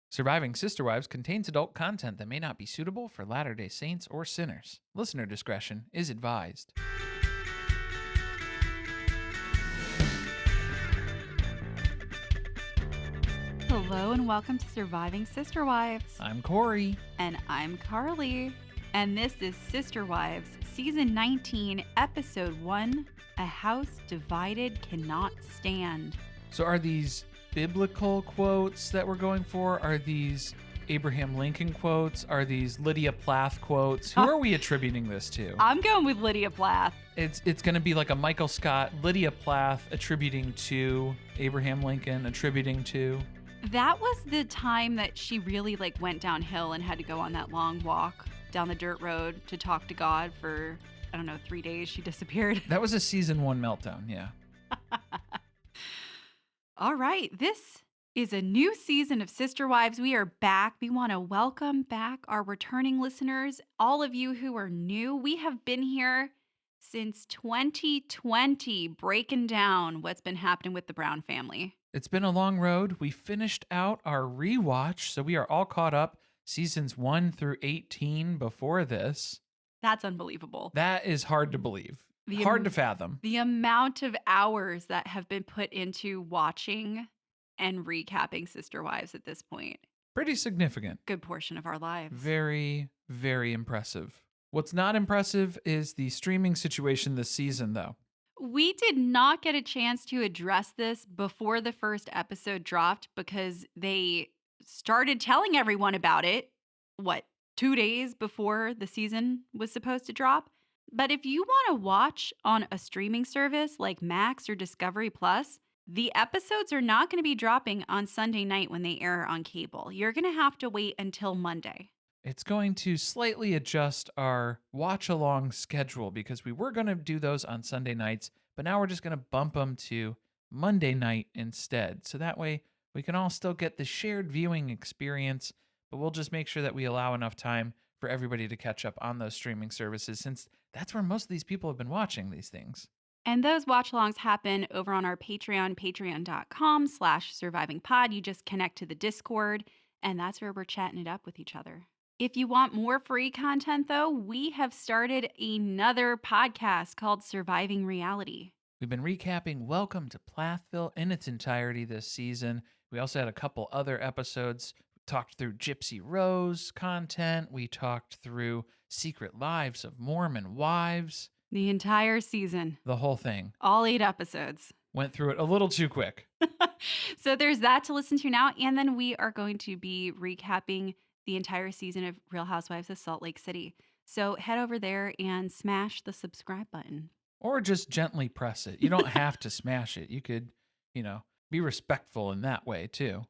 Surviving Sister Wives contains adult content that may not be suitable for Latter-day Saints or sinners. Listener discretion is advised. Hello and welcome to Surviving Sister Wives. I'm Corey. And I'm Carly. And this is Sister Wives, Season 19, Episode 1, A House Divided Cannot Stand. So are these biblical quotes that we're going for? Are these Abraham Lincoln quotes? Are these Lydia Plath quotes? Who are we attributing this to? I'm going with Lydia Plath. It's going to be like a Michael Scott, Lydia Plath attributing to Abraham Lincoln, attributing to... That was the time that she really went downhill and had to go on that long walk down the dirt road to talk to God for, 3 days. She disappeared. That was a season 1 meltdown, yeah. All right, this is a new season of Sister Wives. We are back. We want to welcome back our returning listeners, all of you who are new. We have been here since 2020, breaking down what's been happening with the Brown family. It's been a long road. We finished out our rewatch, so we are all caught up. Seasons 1 through 18 before this. That's unbelievable. That is hard to believe. Hard to fathom. The amount of hours that have been put into watching and recapping Sister Wives at this point. Pretty significant. Good portion of our lives. Very, very impressive. What's not impressive is the streaming situation this season, though. We did not get a chance to address this before the first episode dropped because they started telling everyone about it, 2 days before the season was supposed to drop? But if you want to watch on a streaming service like Max or Discovery Plus, the episodes are not going to be dropping on Sunday night when they air on cable. You're going to have to wait until Monday. It's going to slightly adjust our watch-along schedule because we were going to do those on Sunday nights, but now we're just going to bump them to Monday night instead. So that way we can all still get the shared viewing experience, but we'll just make sure that we allow enough time for everybody to catch up on those streaming services since that's where most of these people have been watching these things. And those watch-alongs happen over on our Patreon, patreon.com/survivingpod. You just connect to the Discord, and that's where we're chatting it up with each other. If you want more free content, though, we have started another podcast called Surviving Reality. We've been recapping Welcome to Plathville in its entirety this season. We also had a couple other episodes. We talked through Gypsy Rose content. We talked through Secret Lives of Mormon Wives. The entire season. The whole thing. All 8 episodes. Went through it a little too quick. So there's that to listen to now. And then we are going to be recapping the entire season of Real Housewives of Salt Lake City. So head over there and smash the subscribe button. Or just gently press it. You don't have to smash it. You could, be respectful in that way too.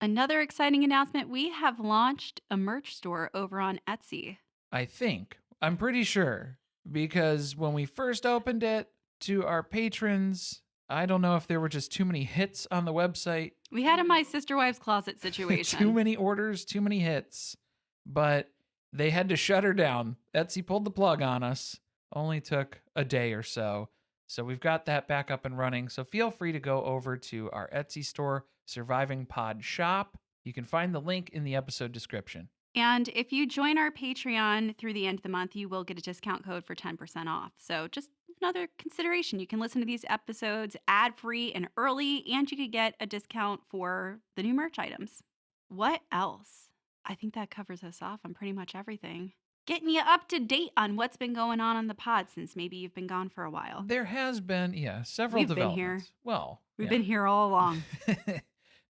Another exciting announcement, we have launched a merch store over on Etsy. I'm pretty sure, because when we first opened it to our patrons, I don't know if there were just too many hits on the website. We had a My Sister Wives Closet situation. Too many orders, too many hits. But they had to shut her down. Etsy pulled the plug on us. Only took a day or so. So we've got that back up and running. So feel free to go over to our Etsy store, Survivingpod Shop. You can find the link in the episode description. And if you join our Patreon through the end of the month, you will get a discount code for 10% off. So just another consideration. You can listen to these episodes ad-free and early, and you could get a discount for the new merch items. What else? I think that covers us off on pretty much everything. Getting you up to date on what's been going on the pod since maybe you've been gone for a while. There has been, several developments. Been here. Well, we've been here all along.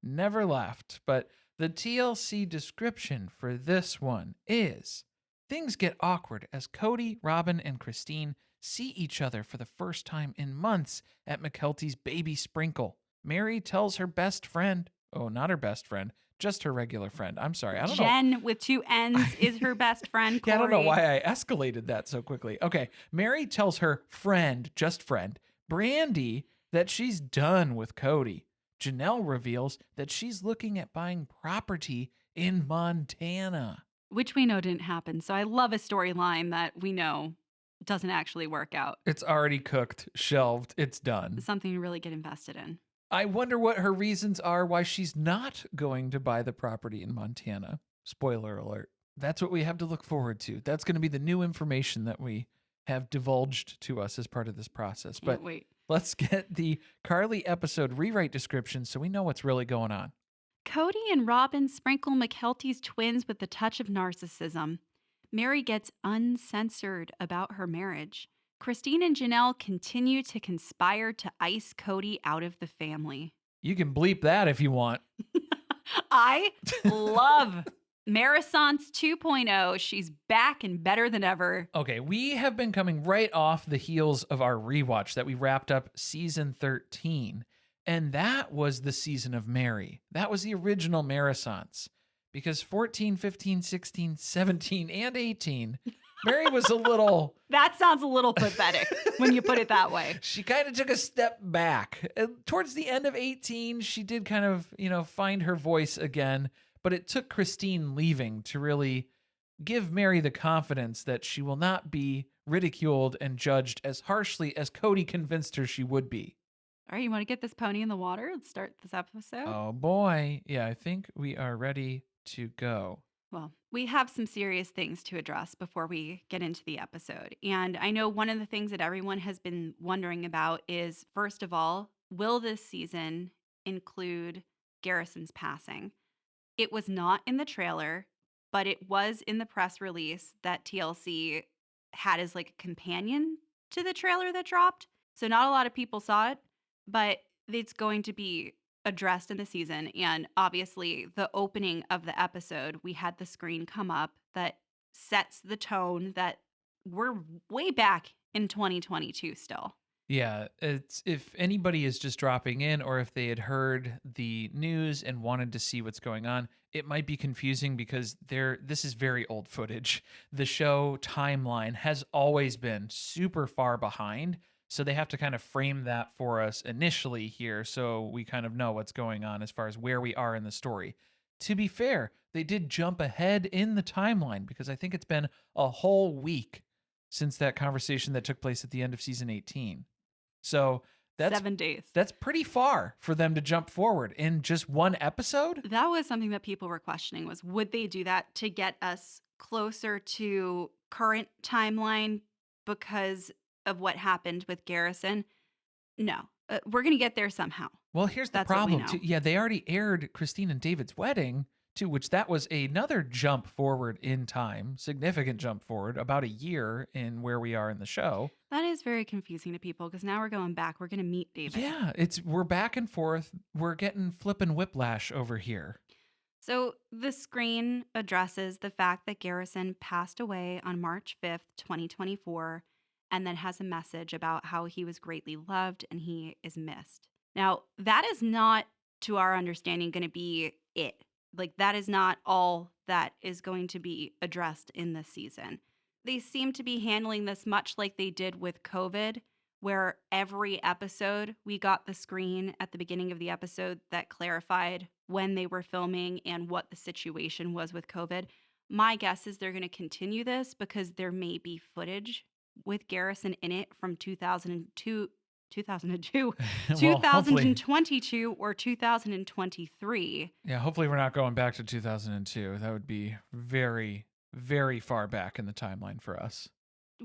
Never left. But the TLC description for this one is: things get awkward as Kody, Robyn, and Christine see each other for the first time in months at Mykelti's baby sprinkle. Meri tells her best friend, not her best friend, just her regular friend. I'm sorry. I don't know. Jen with 2 N's is her best friend, Corey. Yeah, I don't know why I escalated that so quickly. Okay. Meri tells her friend, just friend, Brandy, that she's done with Kody. Janelle reveals that she's looking at buying property in Montana. Which we know didn't happen. So I love a storyline that we know doesn't actually work out. It's already cooked, shelved, it's done. It's something to really get invested in. I wonder what her reasons are why she's not going to buy the property in Montana. Spoiler alert. That's what we have to look forward to. That's going to be the new information that we have divulged to us as part of this process. Can't But wait. let's get the Carly episode rewrite description so we know what's really going on. Kody and Robyn sprinkle Mykelti's twins with the touch of narcissism. Meri gets uncensored about her marriage. Christine and Janelle continue to conspire to ice Kody out of the family. You can bleep that if you want. I love Marisance 2.0. She's back and better than ever. Okay, we have been coming right off the heels of our rewatch that we wrapped up season 13. And that was the season of Meri. That was the original Marisance. Because 14, 15, 16, 17, and 18, Meri was a little... That sounds a little pathetic when you put it that way. She kind of took a step back. Towards the end of 18, she did kind of, find her voice again. But it took Christine leaving to really give Meri the confidence that she will not be ridiculed and judged as harshly as Kody convinced her she would be. All right, you want to get this pony in the water? Let's start this episode. Oh boy. Yeah, I think we are ready to go. Well, we have some serious things to address before we get into the episode. And I know one of the things that everyone has been wondering about is, first of all, will this season include Garrison's passing? It was not in the trailer, but it was in the press release that TLC had as like a companion to the trailer that dropped. So not a lot of people saw it, but it's going to be addressed in the season. And obviously, the opening of the episode, we had the screen come up that sets the tone that we're way back in 2022 still. Yeah, it's if anybody is just dropping in or if they had heard the news and wanted to see what's going on, it might be confusing because this is very old footage. The show timeline has always been super far behind, so they have to kind of frame that for us initially here so we kind of know what's going on as far as where we are in the story. To be fair, they did jump ahead in the timeline because I think it's been a whole week since that conversation that took place at the end of season 18. So that's 7 days. That's pretty far for them to jump forward in just one episode. That was something that people were questioning was, would they do that to get us closer to current timeline because of what happened with Garrison? No, we're going to get there somehow. Well, here's the That's what we problem. know. Too. Yeah, they already aired Christine and David's wedding too, which that was another jump forward in time, significant jump forward, about a year in where we are in the show. That is very confusing to people because now we're going back. We're going to meet David. Yeah, we're back and forth. We're getting flippin' whiplash over here. So the screen addresses the fact that Garrison passed away on March 5th, 2024, and then has a message about how he was greatly loved and he is missed. Now, that is not, to our understanding, going to be it. Like, that is not all that is going to be addressed in this season. They seem to be handling this much like they did with COVID, where every episode we got the screen at the beginning of the episode that clarified when they were filming and what the situation was with COVID. My guess is they're going to continue this because there may be footage with Garrison in it from 2002, Well, 2022 or 2023. Yeah, hopefully we're not going back to 2002. That would be very, very far back in the timeline for us.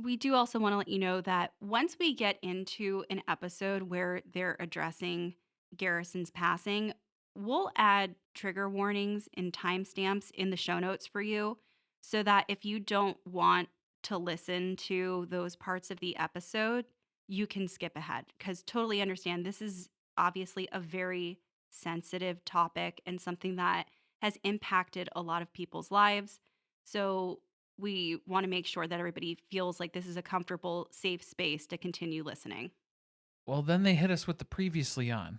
We do also want to let you know that once we get into an episode where they're addressing Garrison's passing, we'll add trigger warnings and timestamps in the show notes for you so that if you don't want to listen to those parts of the episode, you can skip ahead, because totally understand this is obviously a very sensitive topic and something that has impacted a lot of people's lives. So we want to make sure that everybody feels like this is a comfortable, safe space to continue listening. Well, then they hit us with the previously on.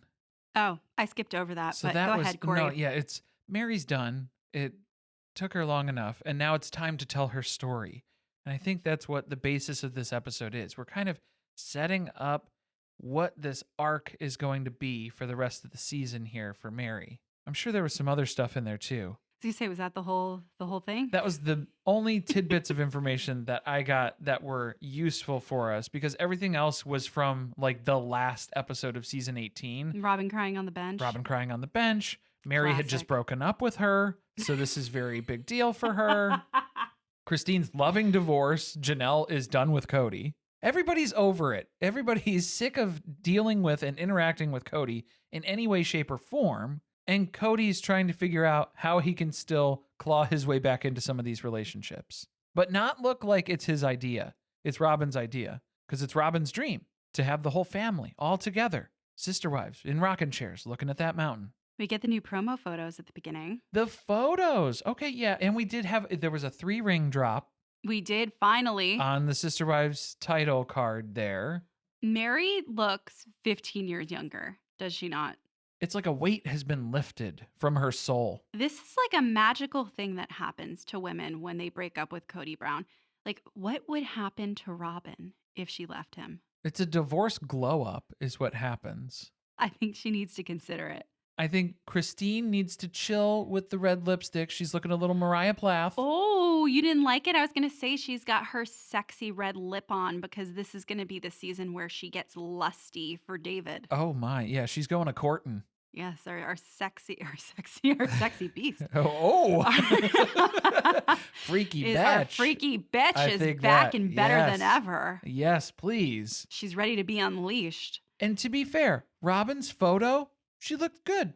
Oh, I skipped over that, So but that go was ahead, Corey. no, yeah, it's Meri's done. It took her long enough, and now it's time to tell her story. And I think that's what the basis of this episode is. We're kind of setting up what this arc is going to be for the rest of the season here for Meri. I'm sure there was some other stuff in there too. So you say, was that the whole thing? That was the only tidbits of information that I got that were useful for us, because everything else was from like the last episode of season 18. Robyn crying on the bench. Robyn crying on the bench. Meri had just Classic. broken up with her, so this is very big deal for her. Christine's loving divorce. Janelle is done with Kody. Everybody's over it. Everybody's sick of dealing with and interacting with Kody in any way, shape, or form. And Cody's trying to figure out how he can still claw his way back into some of these relationships, but not look like it's his idea. It's Robyn's idea, because it's Robyn's dream to have the whole family all together, sister wives in rocking chairs looking at that mountain. We get the new promo photos at the beginning. The photos. Okay, yeah. And there was a 3-ring drop. We did finally. On the Sister Wives title card there. Meri looks 15 years younger, does she not? It's like a weight has been lifted from her soul. This is like a magical thing that happens to women when they break up with Kody Brown. Like, what would happen to Robyn if she left him? It's a divorce glow up is what happens. I think she needs to consider it. I think Christine needs to chill with the red lipstick. She's looking a little Mariah Plath. Oh, you didn't like it? I was going to say she's got her sexy red lip on because this is going to be the season where she gets lusty for David. Oh my, yeah, she's going to courting. Yes, our sexy beast. Oh, freaky bitch. Our freaky bitch is back and better than ever. Yes, please. She's ready to be unleashed. And to be fair, Robyn's photo, she looked good.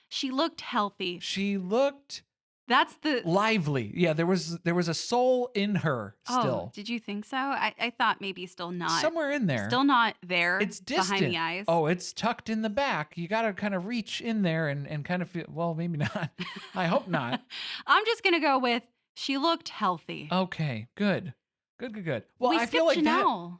She looked healthy. She looked That's the lively. Yeah, there was a soul in her still. Oh, did you think so? I thought maybe still not. Somewhere in there. Still not there. It's distant. Behind the eyes. Oh, it's tucked in the back. You got to kind of reach in there and kind of feel, well, maybe not. I hope not. I'm just going to go with she looked healthy. Okay, good. Good. Well, we I feel like Janelle.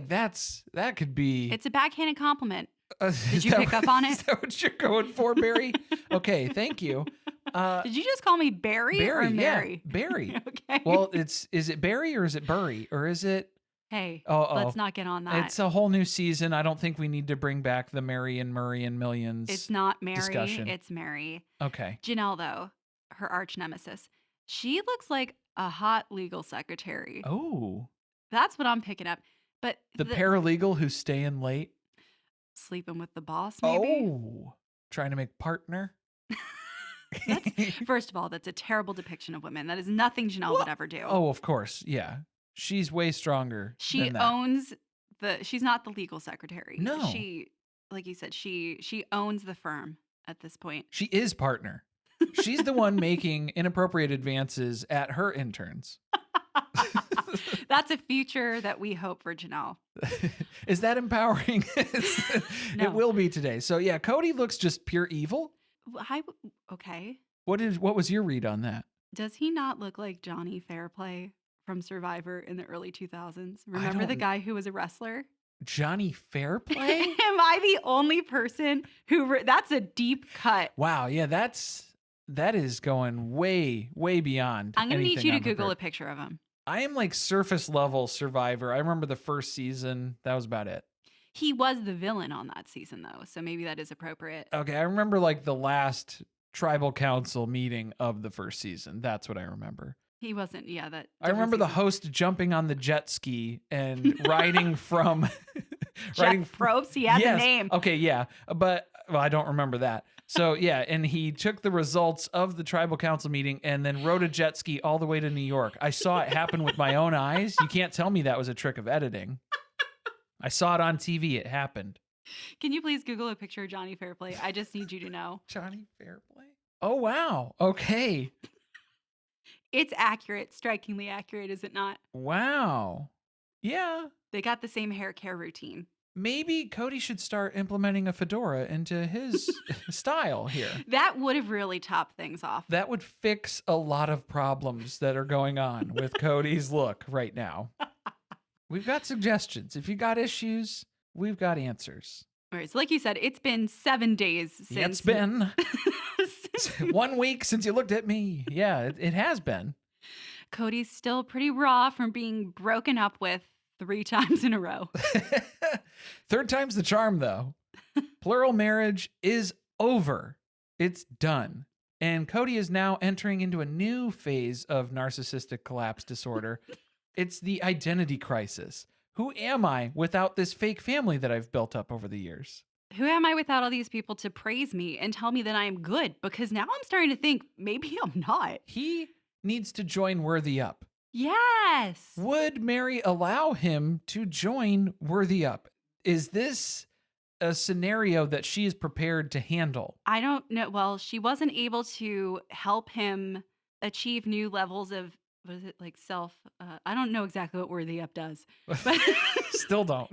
that that could be. It's a backhanded compliment. Did you pick up on it? Is that what you're going for, Barry? Okay, thank you. Did you just call me Barry or Meri? Yeah, Barry. Okay. Well, is it Barry or is it Burry or is it? Hey, Oh, let's not get on that. It's a whole new season. I don't think we need to bring back the Meri and Murray and Millions. It's not Meri. Discussion. It's Meri. Okay. Janelle, though, her arch nemesis, she looks like a hot legal secretary. Oh. That's what I'm picking up. But The paralegal who's staying late. sleeping with the boss, maybe? Oh. Trying to make partner. First of all, that's a terrible depiction of women. That is nothing Janelle would ever do. Oh, of course. Yeah. She's way stronger. She than that. owns she's not the legal secretary. No. She, like you said, she owns the firm at this point. She is partner. She's the one making inappropriate advances at her interns. That's a future that we hope for Janelle. Is that empowering? No. It will be today. So yeah, Kody looks just pure evil. Okay. What was your read on that? Does he not look like Johnny Fairplay from Survivor in the early 2000s? Remember the guy who was a wrestler? Johnny Fairplay? Am I the only person who that's a deep cut. Wow, yeah, that is going way beyond. I'm going to need you to I'm Google a prepared. picture of him. I am like surface level Survivor. I remember the first season. That was about it. He was the villain on that season, though, so maybe that is appropriate. Okay, I remember like the last tribal council meeting of the first season. That's what I remember. He wasn't, yeah. That I remember the season. host jumping on the jet ski and riding from... Jeff Probst, he has a Yes. name. Okay, yeah, but I don't remember that. So yeah, and he took the results of the tribal council meeting and then rode a jet ski all the way to New York. I saw it happen with my own eyes. You can't tell me that was a trick of editing. I saw it on TV. It happened. Can you please Google a picture of Johnny Fairplay? I just need you to know. Johnny Fairplay? Oh, wow. Okay. It's accurate, strikingly accurate, is it not? Wow. Yeah. They got the same hair care routine. Maybe Kody should start implementing a fedora into his style here. That would have really topped things off. That would fix a lot of problems that are going on with Cody's look right now. We've got suggestions. If you got issues, we've got answers. All right, so like you said, it's been 7 days since... Yeah, it's been 1 week since you looked at me. Yeah, it has been. Cody's still pretty raw from being broken up with 3 times in a row. Third time's the charm, though. Plural marriage is over. It's done. And Kody is now entering into a new phase of narcissistic collapse disorder. It's the identity crisis. Who am I without this fake family that I've built up over the years? Who am I without all these people to praise me and tell me that I am good? Because now I'm starting to think maybe I'm not. He needs to join Worthy Up. Yes. Would Meri allow him to join Worthy Up? Is this a scenario that she is prepared to handle? I don't know. Well, she wasn't able to help him achieve new levels of, what is it, like self? I don't know exactly what Worthy Up does, but Still don't.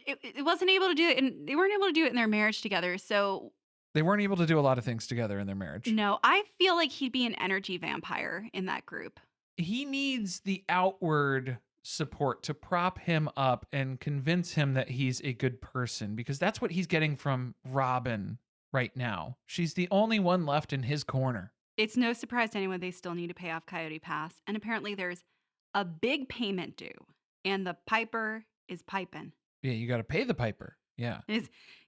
it wasn't able to do it, and they weren't able to do it in their marriage together. So They weren't able to do a lot of things together in their marriage. no, I feel like he'd be an energy vampire in that group. He needs the outward support to prop him up and convince him that he's a good person, because that's what he's getting from Robyn right now. She's the only one left in his corner. It's no surprise to anyone they still need to pay off Coyote Pass, and apparently there's a big payment due, and the piper is piping. Yeah, you got to pay the piper. Yeah.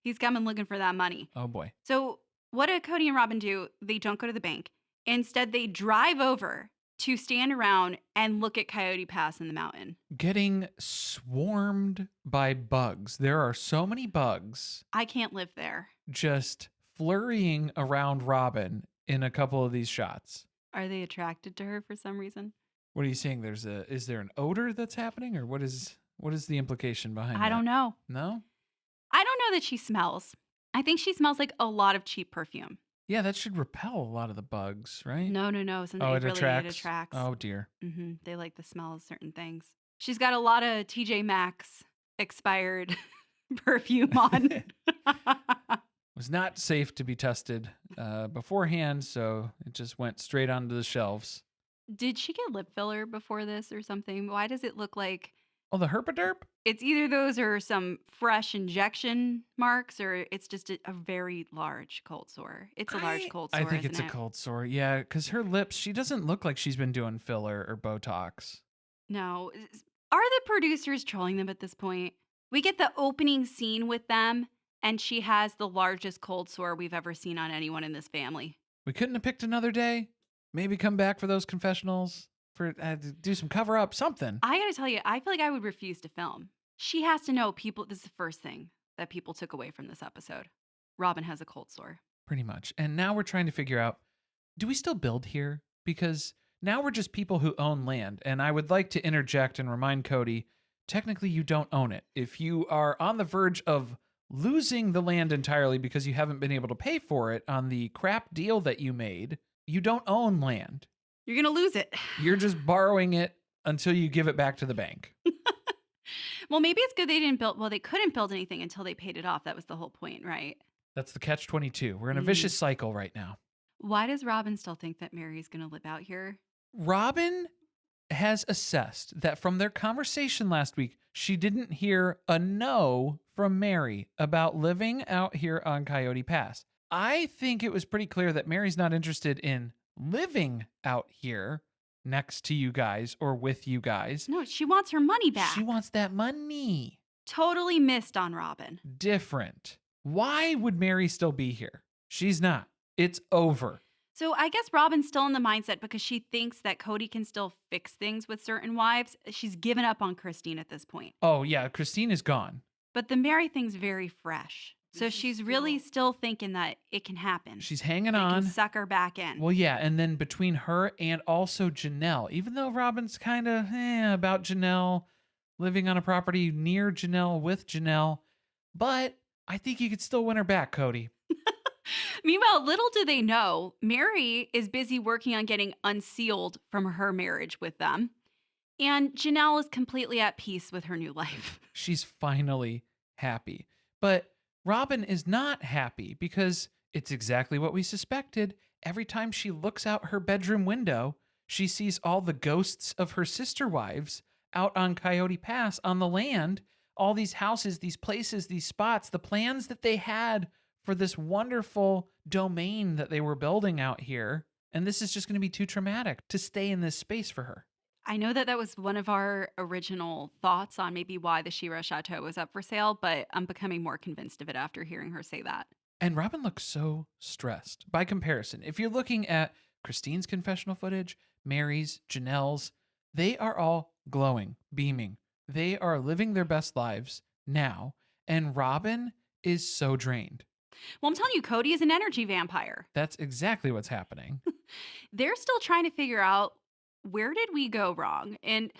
He's coming looking for that money. Oh boy. So what do Kody and Robyn do? They don't go to the bank. Instead, they drive over to stand around and look at Coyote Pass in the mountain. Getting swarmed by bugs. There are so many bugs I can't live there. just flurrying around Robyn in a couple of these shots. Are they attracted to her for some reason? What are you saying? Is there an odor that's happening, or what is the implication behind that? I don't know. No? I don't know that she smells. I think she smells like a lot of cheap perfume. Yeah, that should repel a lot of the bugs, right? No. Something Oh, it really attracts? attracts. Oh dear. They like the smell of certain things. She's got a lot of TJ Maxx expired perfume on. Was not safe to be tested beforehand, so it just went straight onto the shelves. Did she get lip filler before this or something? Why does it look like Oh, the herpaderp? it's either those or some fresh injection marks, or it's just a very large cold sore? It's a large cold sore. I think isn't it's a it? cold sore. Yeah, because her lips, she doesn't look like she's been doing filler or Botox. No. Are the producers trolling them at this point? We get the opening scene with them, and she has the largest cold sore we've ever seen on anyone in this family. We couldn't have picked another day. Maybe come back for those confessionals, for do some cover up, something. I gotta tell you, I feel like I would refuse to film. She has to know people. This is the first thing that people took away from this episode. Robyn has a cold sore. Pretty much. And now we're trying to figure out, do we still build here? Because now we're just people who own land. And I would like to interject and remind Kody, technically you don't own it. If you are on the verge of losing the land entirely because you haven't been able to pay for it on the crap deal that you made, you don't own land. You're gonna lose it. You're just borrowing it until you give it back to the bank. Well, maybe it's good they didn't build. Well, they couldn't build anything until they paid it off. That was the whole point, right? That's the catch-22. We're in a vicious cycle right now. Why does Robyn still think that Meri's gonna live out here? Robyn has assessed that from their conversation last week, she didn't hear a no from Meri about living out here on Coyote Pass. I think it was pretty clear that Meri's not interested in living out here next to you guys or with you guys. No, she wants her money back. She wants that money. Totally missed on Robyn. Different. Why would Meri still be here? She's not. It's over. So I guess Robyn's still in the mindset because she thinks that Kody can still fix things with certain wives. She's given up on Christine at this point. Oh, yeah. Christine is gone. But the Meri thing's very fresh. So she's really still thinking that it can happen. She's hanging They on. can suck her back in. Well, yeah, and then between her and also Janelle, even though Robyn's kind of about Janelle, living on a property near Janelle with Janelle, but I think you could still win her back, Kody. Meanwhile, little do they know, Meri is busy working on getting unsealed from her marriage with them. And Janelle is completely at peace with her new life. She's finally happy. But Robyn is not happy because it's exactly what we suspected. Every time she looks out her bedroom window, she sees all the ghosts of her sister wives out on Coyote Pass on the land, all these houses, these places, these spots, the plans that they had for this wonderful domain that they were building out here. And this is just going to be too traumatic to stay in this space for her. I know that was one of our original thoughts on maybe why the Shira Chateau was up for sale, but I'm becoming more convinced of it after hearing her say that. And Robyn looks so stressed. By comparison, if you're looking at Christine's confessional footage, Meri's, Janelle's, they are all glowing, beaming. They are living their best lives now. And Robyn is so drained. Well, I'm telling you, Kody is an energy vampire. That's exactly what's happening. They're still trying to figure out, where did we go wrong? And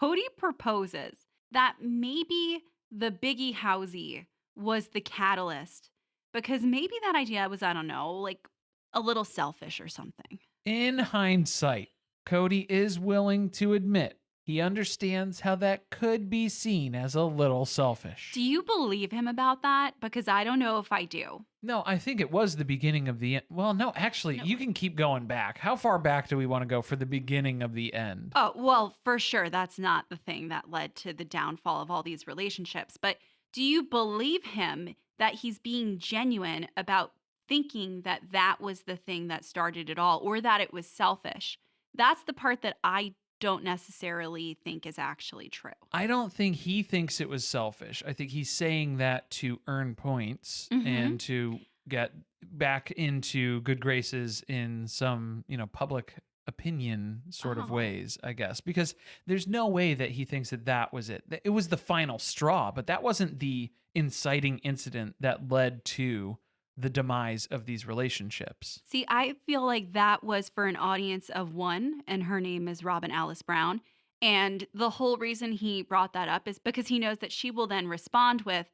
Kody proposes that maybe the Biggie Housie was the catalyst, because maybe that idea was, I don't know, like a little selfish or something. In hindsight, Kody is willing to admit he understands how that could be seen as a little selfish. Do you believe him about that? Because I don't know if I do. No, I think it was the beginning of the end. Well, no, actually, No. you can keep going back. How far back do we want to go for the beginning of the end? Oh, well, for sure, that's not the thing that led to the downfall of all these relationships. But do you believe him that he's being genuine about thinking that that was the thing that started it all, or that it was selfish? That's the part that I don't necessarily think is actually true. I don't think he thinks it was selfish. I think he's saying that to earn points and to get back into good graces in some, public opinion sort of ways, I guess, because there's no way that he thinks that that was it. It was the final straw, but that wasn't the inciting incident that led to the demise of these relationships. See, I feel like that was for an audience of one, and her name is Robyn Alice Brown. And the whole reason he brought that up is because he knows that she will then respond with,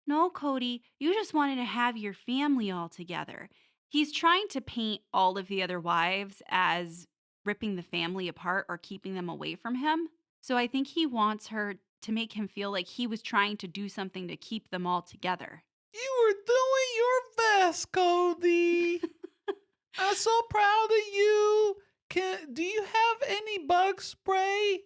"No, Kody, you just wanted to have your family all together." He's trying to paint all of the other wives as ripping the family apart or keeping them away from him. So I think he wants her to make him feel like he was trying to do something to keep them all together. You were doing your best, Kody. I'm so proud of you. Do you have any bug spray?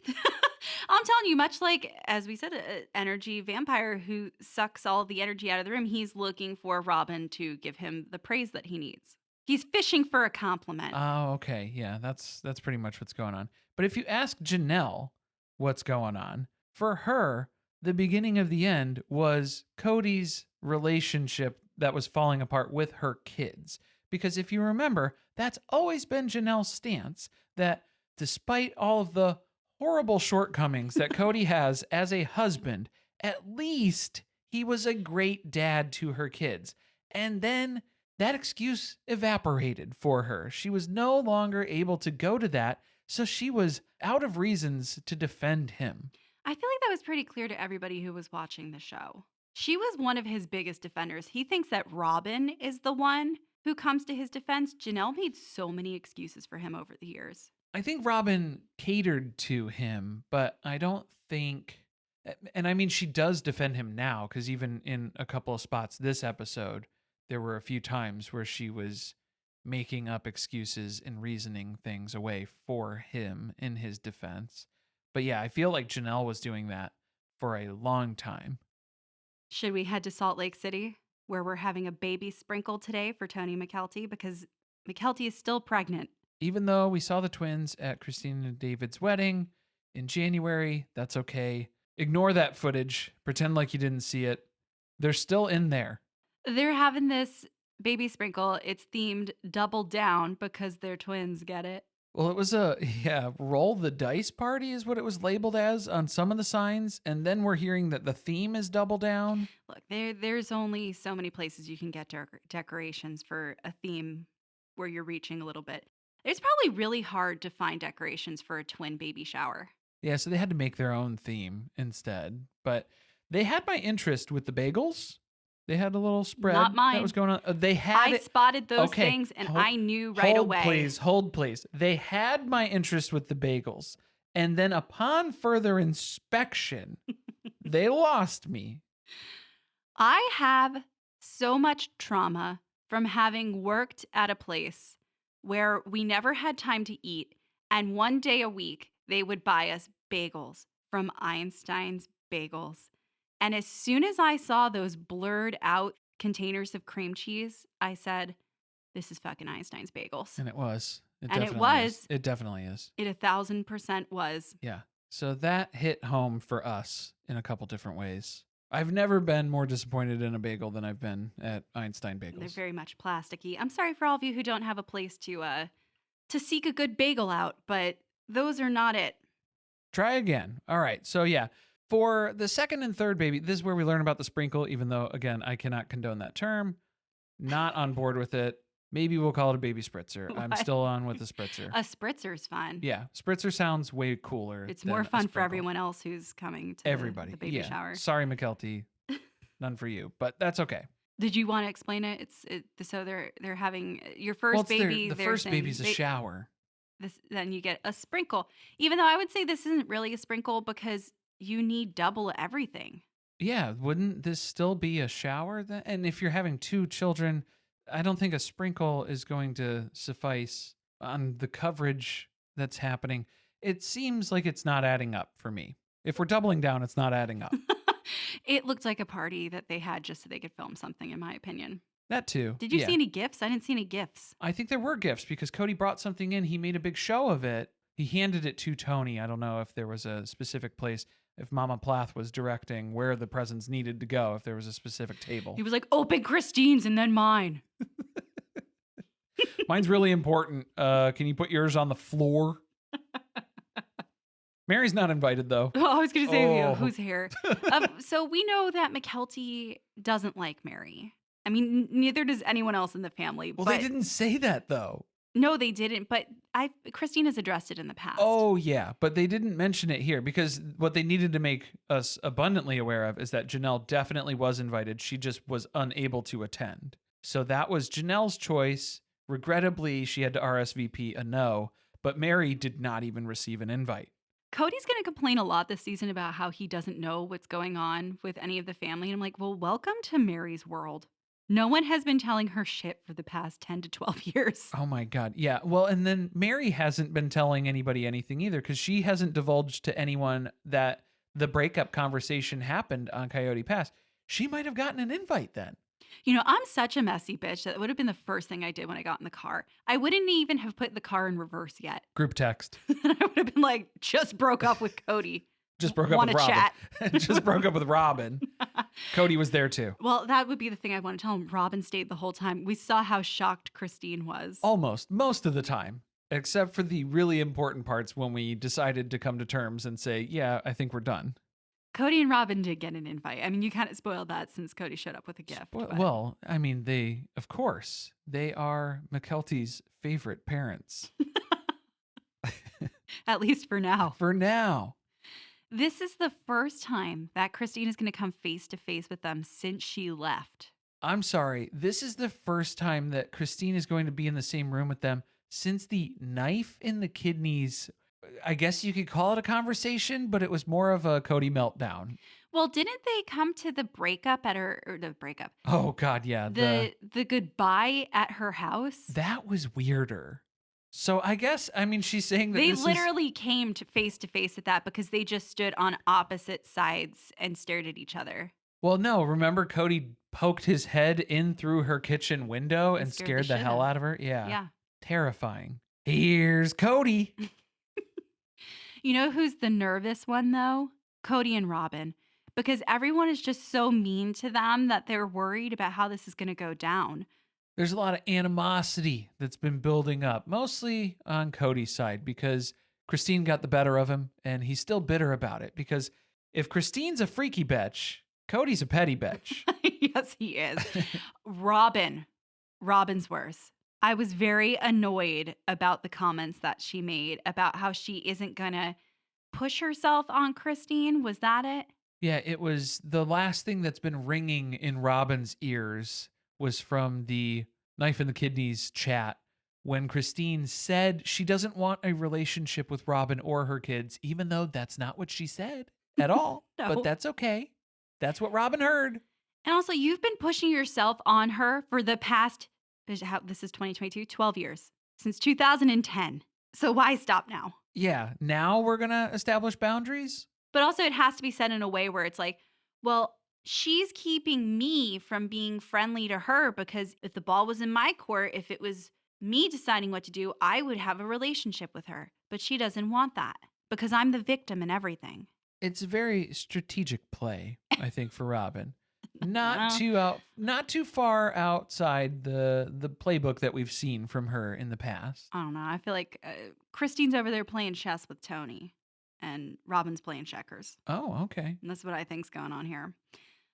I'm telling you, much like, as we said, an energy vampire who sucks all the energy out of the room, he's looking for Robyn to give him the praise that he needs. He's fishing for a compliment. Oh, okay. Yeah, that's pretty much what's going on. But if you ask Janelle what's going on, for her, the beginning of the end was Kody's relationship that was falling apart with her kids. Because if you remember, that's always been Janelle's stance, that despite all of the horrible shortcomings that Kody has as a husband, at least he was a great dad to her kids. And then that excuse evaporated for her. She was no longer able to go to that, so she was out of reasons to defend him. I feel like that was pretty clear to everybody who was watching the show. She was one of his biggest defenders. He thinks that Robyn is the one who comes to his defense. Janelle made so many excuses for him over the years. I think Robyn catered to him, but I don't think, and I mean, she does defend him now, because even in a couple of spots this episode, there were a few times where she was making up excuses and reasoning things away for him in his defense. But yeah, I feel like Janelle was doing that for a long time. Should we head to Salt Lake City, where we're having a baby sprinkle today for Tony Mykelti, because Mykelti is still pregnant? Even though we saw the twins at Christine and David's wedding in January, that's okay. Ignore that footage. Pretend like you didn't see it. They're still in there. They're having this baby sprinkle. It's themed Double Down because they're twins, get it? Well, it was roll the dice party is what it was labeled as on some of the signs. And then we're hearing that the theme is double down. Look, there's only so many places you can get decorations for a theme where you're reaching a little bit. It's probably really hard to find decorations for a twin baby shower. Yeah, so they had to make their own theme instead. But they had my interest with the bagels. They had a little spread Not mine. that was going on. They had I it. spotted those Okay, things and I knew right hold, away. Hold, please. They had my interest with the bagels. And then upon further inspection, they lost me. I have so much trauma from having worked at a place where we never had time to eat. And one day a week, they would buy us bagels from Einstein's Bagels. And as soon as I saw those blurred out containers of cream cheese, I said, this is fucking Einstein's Bagels. And it was. It definitely was. Is. It definitely is. It 1,000% was. Yeah. So that hit home for us in a couple different ways. I've never been more disappointed in a bagel than I've been at Einstein They're Bagels. very much plasticky. I'm sorry for all of you who don't have a place to seek a good bagel out, but those are not it. Try again. All right. So yeah, for the second and third baby, this is where we learn about the sprinkle, even though, again, I cannot condone that term. Not on board with it. Maybe we'll call it a baby spritzer. I'm What? still on with the spritzer. A spritzer's fun. Yeah, spritzer sounds way cooler. It's than more a fun for sprinkle. everyone else who's coming to Everybody. the baby yeah. shower. Sorry, Mykelti. None for you, but that's okay. Did you want to explain it? So they're having your first baby. The they're first saying baby's a shower. then you get a sprinkle. Even though I would say this isn't really a sprinkle because you need double everything. Yeah, wouldn't this still be a shower then? And if you're having 2 children, I don't think a sprinkle is going to suffice on the coverage that's happening. It seems like it's not adding up for me. If we're doubling down, it's not adding up. It looked like a party that they had just so they could film something, in my opinion. That too. Did you yeah. see any gifts? I didn't see any gifts. I think there were gifts because Kody brought something in. He made a big show of it. He handed it to Tony. I don't know if there was a specific place, if Mama Plath was directing where the presents needed to go, if there was a specific table. He was like, open Christine's and then mine. Mine's really important. Can you put yours on the floor? Mary's not invited, though. Oh, I was going to say, Oh. who's here? So we know that Mykelti doesn't like Meri. I mean, neither does anyone else in the family. Well, but they didn't say that, though. No, they didn't. But Christine has addressed it in the past. Oh, yeah. But they didn't mention it here because what they needed to make us abundantly aware of is that Janelle definitely was invited. She just was unable to attend. So that was Janelle's choice. Regrettably, she had to RSVP a no, but Meri did not even receive an invite. Kody's going to complain a lot this season about how he doesn't know what's going on with any of the family. And I'm like, well, welcome to Meri's world. No one has been telling her shit for the past 10 to 12 years. Oh my God. Yeah. Well, and then Meri hasn't been telling anybody anything either because she hasn't divulged to anyone that the breakup conversation happened on Coyote Pass. She might have gotten an invite then. You know, I'm such a messy bitch that would have been the first thing I did when I got in the car. I wouldn't even have put the car in reverse yet. Group text. I would have been like, just broke up with Kody. Just broke up Wanna with Robyn. chat. Just broke up with Robyn. Cody was there too. Well, that would be the thing I want to tell him. Robyn stayed the whole time. We saw how shocked Christine was. Almost. Most of the time. Except for the really important parts when we decided to come to terms and say, yeah, I think we're done. Kody and Robyn did get an invite. I mean, you kind of spoiled that since Kody showed up with a gift. but- Well, I mean, of course, they are Mykelti's favorite parents. At least for now. For now. This is the first time that Christine is going to come face to face with them since she left. I'm sorry. This is the first time that Christine is going to be in the same room with them since the knife in the kidneys. I guess you could call it a conversation, but it was more of a Kody meltdown. Well, didn't they come to the breakup at her, or the breakup? Oh God, yeah. The goodbye at her house? That was weirder. So I guess, I mean, she's saying that They this literally came to face at that because they just stood on opposite sides and stared at each other. Well, no, remember Kody poked his head in through her kitchen window and scared the hell out of her? Yeah. Yeah. Terrifying. Here's Kody. You know who's the nervous one, though? Kody and Robyn. Because everyone is just so mean to them that they're worried about how this is going to go down. There's a lot of animosity that's been building up, mostly on Kody's side, because Christine got the better of him, and he's still bitter about it. Because if Christine's a freaky bitch, Cody's a petty bitch. Yes, he is. Robyn's worse. I was very annoyed about the comments that she made about how she isn't going to push herself on Christine. Was that it? Yeah, it was the last thing that's been ringing in Robyn's ears was from the knife in the kidneys chat when Christine said she doesn't want a relationship with Robyn or her kids, even though that's not what she said at all. No. But that's okay. That's what Robyn heard. And also, you've been pushing yourself on her for the past, this is 2022, 12 years, since 2010. So why stop now? Yeah, now we're going to establish boundaries? But also, it has to be said in a way where it's like, well, she's keeping me from being friendly to her because if the ball was in my court, if it was me deciding what to do, I would have a relationship with her. But she doesn't want that because I'm the victim in everything. It's a very strategic play. I think, for Robyn. Uh, Not too far outside the playbook that we've seen from her in the past. I don't know. I feel like Christine's over there playing chess with Tony, and Robyn's playing checkers. Oh, okay. And that's what I think's going on here.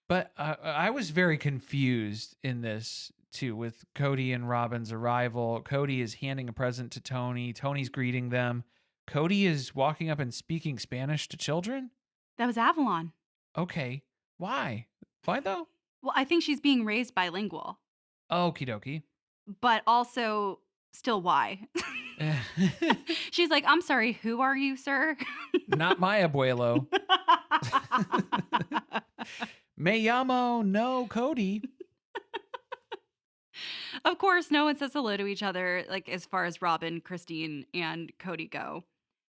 But I was very confused in this too with Kody and Robyn's arrival. Kody is handing a present to Tony. Tony's greeting them. Kody is walking up and speaking Spanish to children. That was Avalon. Okay. Why? Why though? Well, I think she's being raised bilingual, Okie dokie. but also still why? She's like, I'm sorry, who are you, sir? Not my abuelo. Me llamo no Kody. Of course, no one says hello to each other, like as far as Robyn, Christine, and Kody go.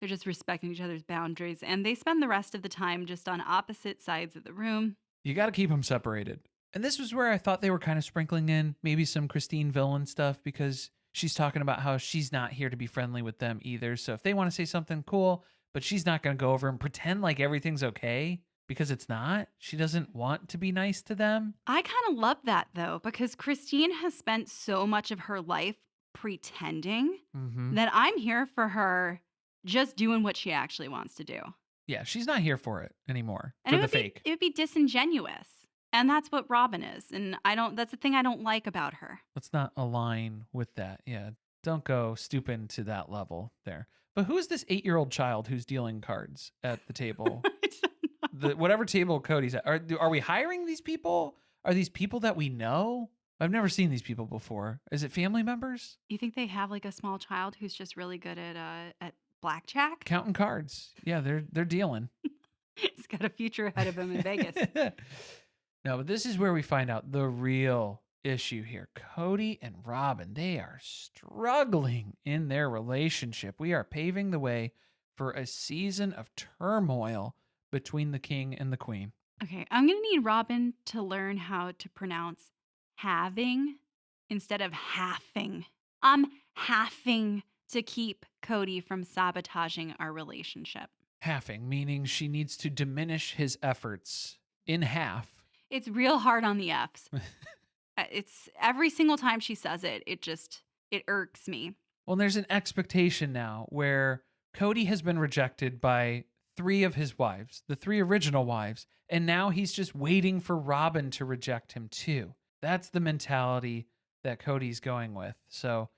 They're just respecting each other's boundaries, and they spend the rest of the time just on opposite sides of the room. You got to keep them separated. And this was where I thought they were kind of sprinkling in maybe some Christine villain stuff because she's talking about how she's not here to be friendly with them either. So if they want to say something cool, but she's not going to go over and pretend like everything's okay because it's not. She doesn't want to be nice to them. I kind of love that though, because Christine has spent so much of her life pretending that I'm here for her just doing what she actually wants to do. Yeah, she's not here for it anymore. And For the fake. It would be disingenuous. And that's what Robyn is. And that's the thing I don't like about her. Let's not align with that. Yeah, don't go stooping to that level there. But who is this 8-year-old child who's dealing cards at the table? Whatever table Cody's at. Are we hiring these people? Are these people that we know? I've never seen these people before. Is it family members? You think they have like a small child who's just really good at blackjack? Counting cards. Yeah, they're dealing. He's got a future ahead of him in Vegas. No, but this is where we find out the real issue here. Kody and Robyn, they are struggling in their relationship. We are paving the way for a season of turmoil between the king and the queen. Okay, I'm going to need Robyn to learn how to pronounce having instead of halving. I'm having to keep Kody from sabotaging our relationship. Halving, meaning she needs to diminish his efforts in half. It's real hard on the F's. It's every single time she says it, it irks me. Well, there's an expectation now where Kody has been rejected by 3 of his wives, the 3 original wives, and now he's just waiting for Robyn to reject him too. That's the mentality that Cody's going with. So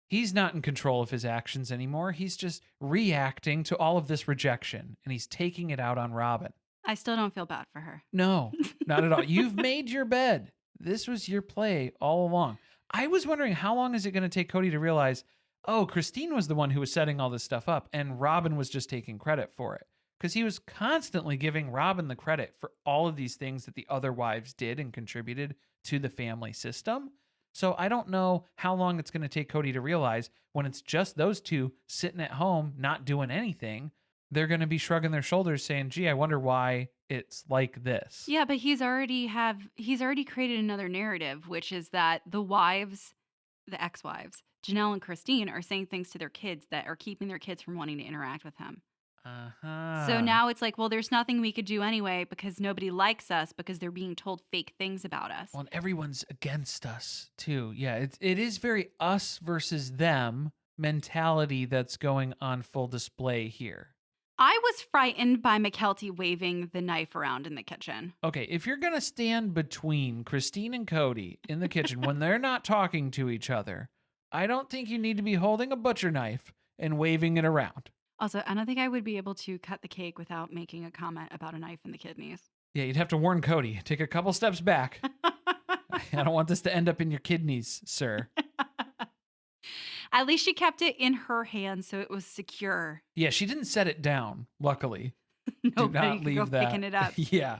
he's not in control of his actions anymore. He's just reacting to all of this rejection, and he's taking it out on Robyn. I still don't feel bad for her. No, not at all. You've made your bed. This was your play all along. I was wondering how long is it going to take Kody to realize, oh, Christine was the one who was setting all this stuff up, and Robyn was just taking credit for it. Because he was constantly giving Robyn the credit for all of these things that the other wives did and contributed to the family system. So I don't know how long it's going to take Kody to realize when it's just those 2 sitting at home not doing anything, they're going to be shrugging their shoulders saying, gee, I wonder why it's like this. Yeah, but he's already created another narrative, which is that the wives, the ex-wives, Janelle and Christine, are saying things to their kids that are keeping their kids from wanting to interact with him. So now it's like, well, there's nothing we could do anyway because nobody likes us because they're being told fake things about us. Well, and everyone's against us too. Yeah, it is very us versus them mentality that's going on full display here. I was frightened by Mykelti waving the knife around in the kitchen. Okay, if you're going to stand between Christine and Kody in the kitchen when they're not talking to each other, I don't think you need to be holding a butcher knife and waving it around. Also, I don't think I would be able to cut the cake without making a comment about a knife in the kidneys. Yeah, you'd have to warn Kody. Take a couple steps back. I don't want this to end up in your kidneys, sir. At least she kept it in her hand so it was secure. Yeah, she didn't set it down, luckily. Nobody Do not could leave go that. picking it up. Yeah.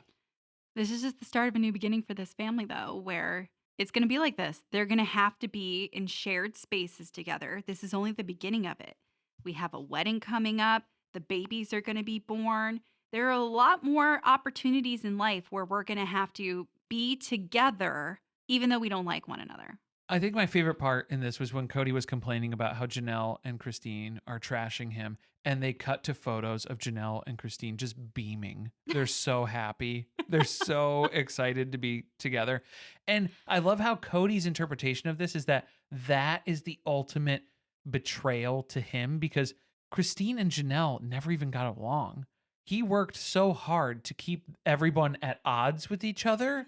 This is just the start of a new beginning for this family, though, where it's going to be like this. They're going to have to be in shared spaces together. This is only the beginning of it. We have a wedding coming up. The babies are going to be born. There are a lot more opportunities in life where we're going to have to be together, even though we don't like one another. I think my favorite part in this was when Kody was complaining about how Janelle and Christine are trashing him, and they cut to photos of Janelle and Christine just beaming. They're so happy. They're so excited to be together. And I love how Kody's interpretation of this is that that is the ultimate betrayal to him because Christine and Janelle never even got along. He worked so hard to keep everyone at odds with each other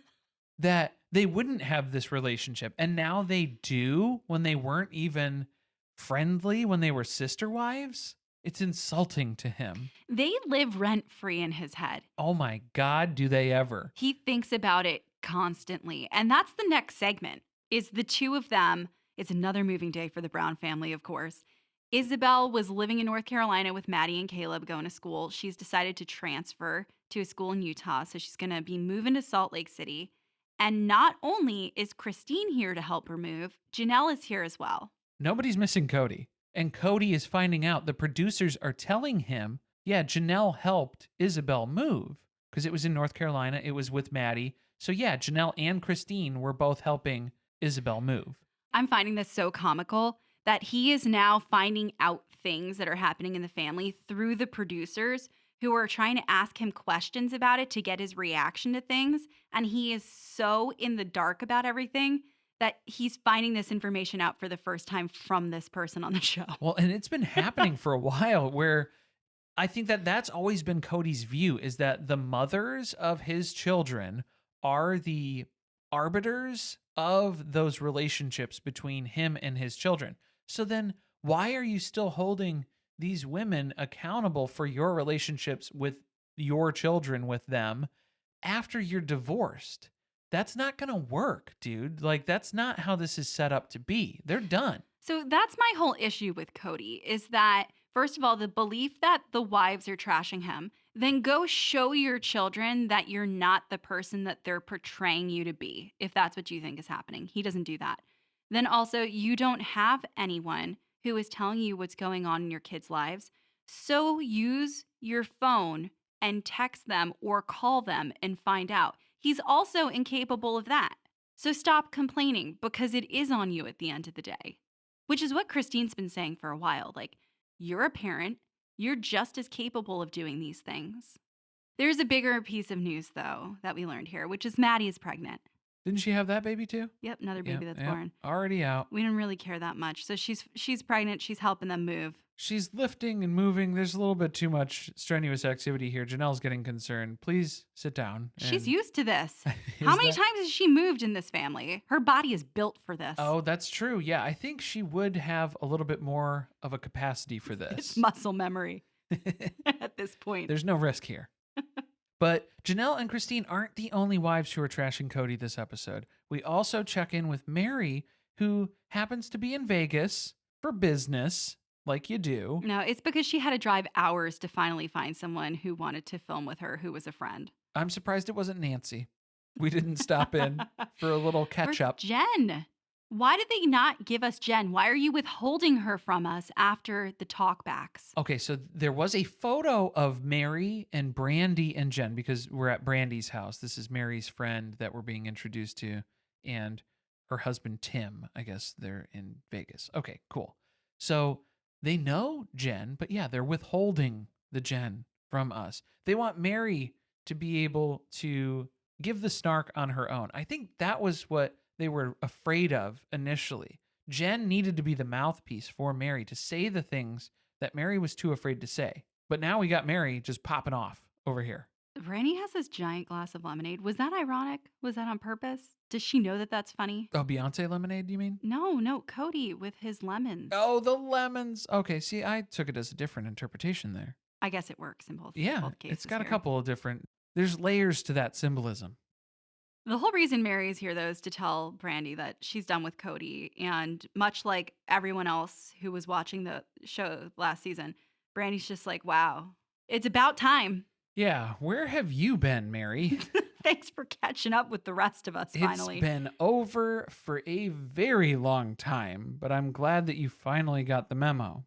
that they wouldn't have this relationship. And now they do when they weren't even friendly, when they were sister wives. It's insulting to him. They live rent free in his head. Oh my God, do they ever? He thinks about it constantly. And that's the next segment is the two of them. It's another moving day for the Brown family, of course. Isabel was living in North Carolina with Maddie and Caleb going to school. She's decided to transfer to a school in Utah. So she's going to be moving to Salt Lake City. And not only is Christine here to help her move, Janelle is here as well. Nobody's missing Kody. And Kody is finding out the producers are telling him, yeah, Janelle helped Isabel move because it was in North Carolina. It was with Maddie. So yeah, Janelle and Christine were both helping Isabel move. I'm finding this so comical that he is now finding out things that are happening in the family through the producers who are trying to ask him questions about it to get his reaction to things. And he is so in the dark about everything that he's finding this information out for the first time from this person on the show. Well, and it's been happening for a while where I think that that's always been Kody's view is that the mothers of his children are the arbiters of those relationships between him and his children. So then why are you still holding these women accountable for your relationships with your children with them after you're divorced? That's not going to work, dude. Like, that's not how this is set up to be. They're done. So that's my whole issue with Kody is that, first of all, the belief that the wives are trashing him, then go show your children that you're not the person that they're portraying you to be, if that's what you think is happening. He doesn't do that. Then also, you don't have anyone who is telling you what's going on in your kids' lives. So use your phone and text them or call them and find out. He's also incapable of that. So stop complaining because it is on you at the end of the day, which is what Christine's been saying for a while. Like, you're a parent. You're just as capable of doing these things. There's a bigger piece of news, though, that we learned here, which is Maddie is pregnant. Didn't she have that baby too? Yep, another baby that's born. Already out. We didn't really care that much. So she's pregnant. She's helping them move. She's lifting and moving. There's a little bit too much strenuous activity here. Janelle's getting concerned. Please sit down. She's used to this. How many times has she moved in this family? Her body is built for this. Oh, that's true. Yeah, I think she would have a little bit more of a capacity for this. It's muscle memory at this point. There's no risk here. But Janelle and Christine aren't the only wives who are trashing Kody this episode. We also check in with Meri, who happens to be in Vegas for business, like you do. No, it's because she had to drive hours to finally find someone who wanted to film with her, who was a friend. I'm surprised it wasn't Nancy. We didn't stop in for a little catch up. Jen. Why did they not give us Jen? Why are you withholding her from us after the talkbacks? Okay, so there was a photo of Meri and Brandy and Jen because we're at Brandy's house. This is Meri's friend that we're being introduced to, and her husband, Tim. I guess they're in Vegas. Okay, cool. So they know Jen, but yeah, they're withholding the Jen from us. They want Meri to be able to give the snark on her own. I think that was what they were afraid of initially. Jen needed to be the mouthpiece for Meri to say the things that Meri was too afraid to say. But now we got Meri just popping off over here. Brandy has this giant glass of lemonade. Was that ironic? Was that on purpose? Does she know that that's funny? Oh, Beyonce lemonade, you mean? No, Kody with his lemons. Oh, the lemons. Okay, see, I took it as a different interpretation there. I guess it works in both Yeah, both cases it's got here. a couple of different, there's layers to that symbolism. The whole reason Meri is here, though, is to tell Brandy that she's done with Kody. And much like everyone else who was watching the show last season, Brandy's just like, wow, it's about time. Yeah, where have you been, Meri? Thanks for catching up with the rest of us, finally. It's been over for a very long time, but I'm glad that you finally got the memo.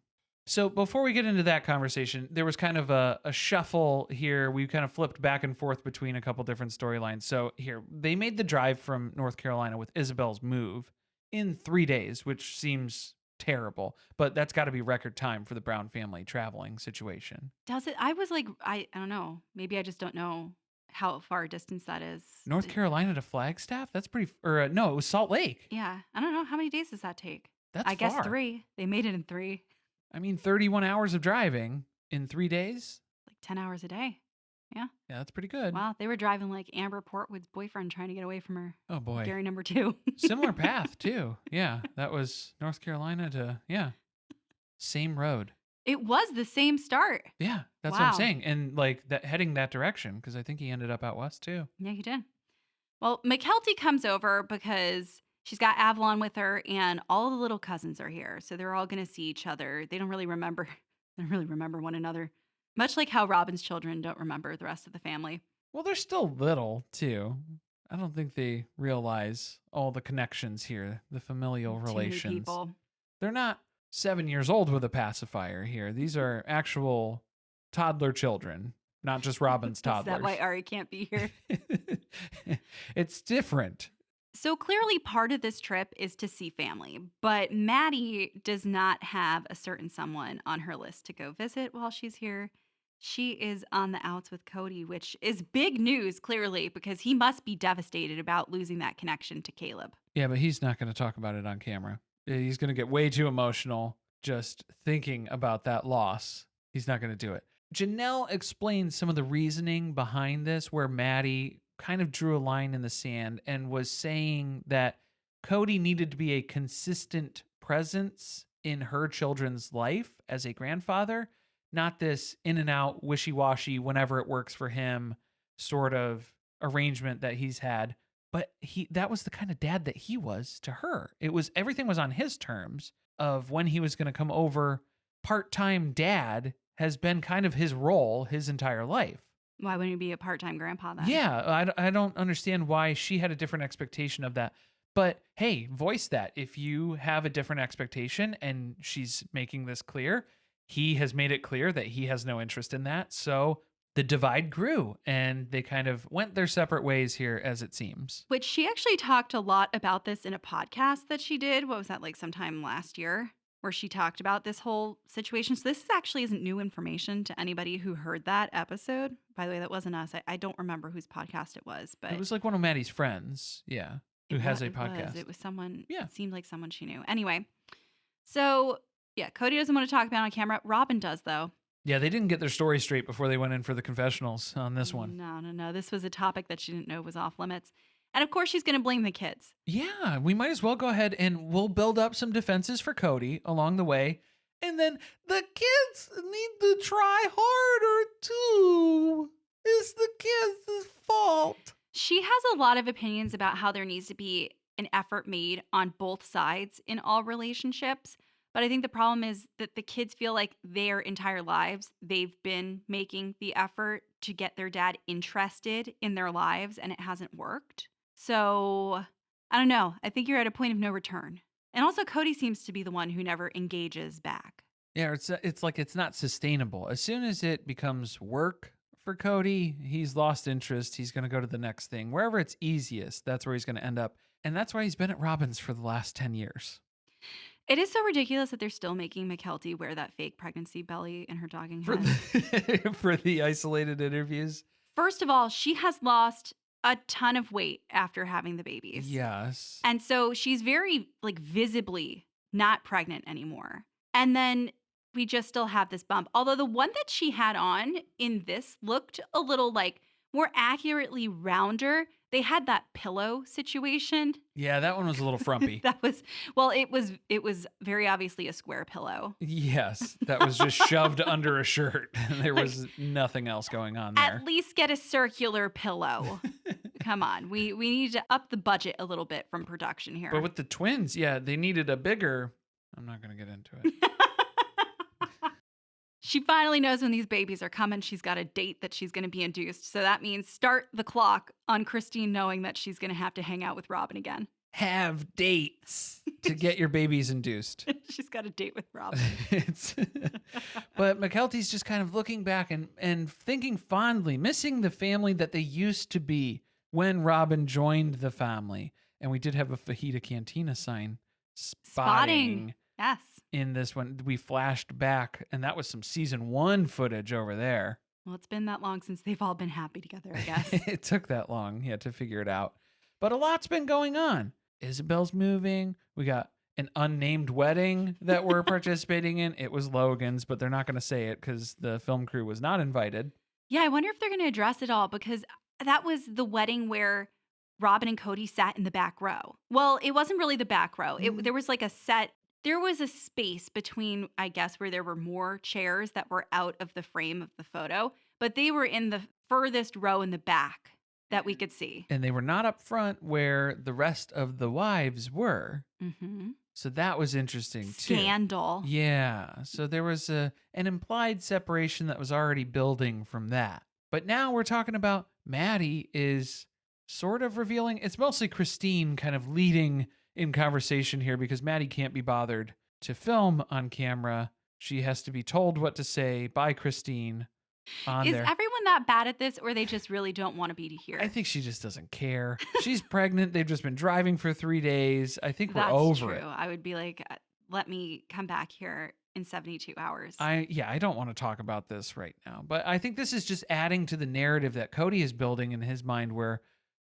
So before we get into that conversation, there was kind of a shuffle here. We kind of flipped back and forth between a couple different storylines. So here, they made the drive from North Carolina with Isabel's move in 3 days, which seems terrible, but that's got to be record time for the Brown family traveling situation. Does it? I was like, I don't know. Maybe I just don't know how far a distance that is. North Carolina to Flagstaff? That's pretty, or no, it was Salt Lake. Yeah. I don't know. How many days does that take? That's I guess far. 3. They made it in 3. I mean, 31 hours of driving in 3 days. Like 10 hours a day. Yeah. Yeah, that's pretty good. Wow. They were driving like Amber Portwood's boyfriend trying to get away from her. Oh, boy. Gary number 2. Similar path, too. Yeah, that was North Carolina to, yeah, same road. It was the same start. Yeah, that's what I'm saying. And like that heading that direction, because I think he ended up out west, too. Yeah, he did. Well, Mykelti comes over because she's got Avalon with her and all the little cousins are here. So they're all going to see each other. They don't really remember. They don't really remember one another. Much like how Robyn's children don't remember the rest of the family. Well, they're still little, too. I don't think they realize all the connections here, the familial relations. Too many people. They're not 7 years old with a pacifier here. These are actual toddler children, not just Robyn's toddlers. Is that why Ari can't be here? It's different. So clearly part of this trip is to see family, but Maddie does not have a certain someone on her list to go visit while she's here. She is on the outs with Kody, which is big news, clearly, because he must be devastated about losing that connection to Caleb. Yeah, but he's not going to talk about it on camera. He's going to get way too emotional just thinking about that loss. He's not going to do it. Janelle explained some of the reasoning behind this, where Maddie kind of drew a line in the sand and was saying that Kody needed to be a consistent presence in her children's life as a grandfather, not this in and out, wishy-washy, whenever it works for him sort of arrangement that he's had. But that was the kind of dad that he was to her. Everything was on his terms of when he was going to come over. Part-time dad has been kind of his role his entire life. Why wouldn't he be a part-time grandpa then? Yeah, I don't understand why she had a different expectation of that. But hey, voice that. If you have a different expectation and she's making this clear, he has made it clear that he has no interest in that. So the divide grew and they kind of went their separate ways here, as it seems. Which she actually talked a lot about this in a podcast that she did. What was that, like sometime last year? Where she talked about this whole situation. So this actually isn't new information to anybody who heard that episode. By the way, that wasn't us. I don't remember whose podcast it was, but it was like one of Maddie's friends. Yeah. Who has a podcast. It was someone. Yeah. It seemed like someone she knew. Anyway. So yeah, Kody doesn't want to talk about it on camera. Robyn does though. Yeah, they didn't get their story straight before they went in for the confessionals on this one. No. This was a topic that she didn't know was off limits. And of course, she's going to blame the kids. Yeah, we might as well go ahead and we'll build up some defenses for Kody along the way. And then the kids need to try harder too. It's the kids' fault. She has a lot of opinions about how there needs to be an effort made on both sides in all relationships. But I think the problem is that the kids feel like their entire lives, they've been making the effort to get their dad interested in their lives, and it hasn't worked. So, I don't know. I think you're at a point of no return. And also, Kody seems to be the one who never engages back. Yeah, it's like it's not sustainable. As soon as it becomes work for Kody, he's lost interest. He's going to go to the next thing. Wherever it's easiest, that's where he's going to end up. And that's why he's been at Robyn's for the last 10 years. It is so ridiculous that they're still making Mykelti wear that fake pregnancy belly in her dogging head. For the isolated interviews. First of all, she has lost a ton of weight after having the babies. Yes. And so she's very visibly not pregnant anymore. And then we just still have this bump. Although the one that she had on in this looked a little more accurately rounder. They had that pillow situation. Yeah, that one was a little frumpy. It was very obviously a square pillow. Yes, that was just shoved under a shirt. There was nothing else going on there. At least get a circular pillow. Come on. We need to up the budget a little bit from production here. But with the twins, yeah, they needed a bigger... I'm not going to get into it. She finally knows when these babies are coming. She's got a date that she's going to be induced. So that means start the clock on Christine knowing that she's going to have to hang out with Robyn again. Have dates to get your babies induced. She's got a date with Robyn. But Mykelti's just kind of looking back and thinking fondly, missing the family that they used to be when Robyn joined the family. And we did have a Fajita Cantina sign spotting. Yes. In this one, we flashed back, and that was some season 1 footage over there. Well, it's been that long since they've all been happy together, I guess. It took that long, to figure it out. But a lot's been going on. Isabel's moving. We got an unnamed wedding that we're participating in. It was Logan's, but they're not going to say it because the film crew was not invited. Yeah, I wonder if they're going to address it all, because that was the wedding where Robyn and Kody sat in the back row. Well, it wasn't really the back row. There was like there was a space between, I guess, where there were more chairs that were out of the frame of the photo, but they were in the furthest row in the back that we could see. And they were not up front where the rest of the wives were. Mm-hmm. So that was interesting too. Scandal. Yeah. So there was an implied separation that was already building from that. But now we're talking about Maddie is sort of revealing. It's mostly Christine kind of leading in conversation here because Maddie can't be bothered to film on camera. She has to be told what to say by Christine on Is there. everyone that bad at this, or they just really don't want to be here? I think she just doesn't care. She's pregnant. They've just been driving for 3 days. I think we're That's over true. it. I would be like, let me come back here in 72 hours. I don't want to talk about this right now, but I think this is just adding to the narrative that Kody is building in his mind where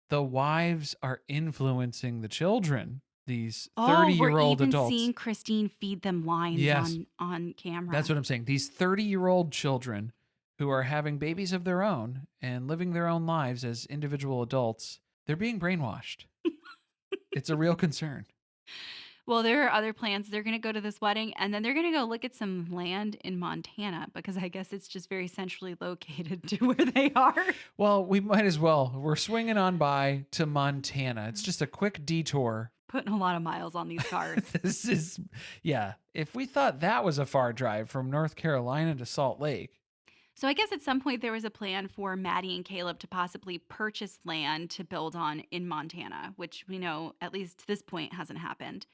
the wives are influencing the children, these 30-year-old we're even adults. seeing Christine feed them lines Yes. on camera. That's what I'm saying. These 30-year-old children who are having babies of their own and living their own lives as individual adults, they're being brainwashed. It's a real concern. Well, there are other plans. They're going to go to this wedding, and then they're going to go look at some land in Montana, because I guess it's just very centrally located to where they are. Well, we might as well. We're swinging on by to Montana. It's just a quick detour. Putting a lot of miles on these cars. This is, if we thought that was a far drive from North Carolina to Salt Lake. So I guess at some point there was a plan for Maddie and Caleb to possibly purchase land to build on in Montana, which we know, at least to this point, hasn't happened.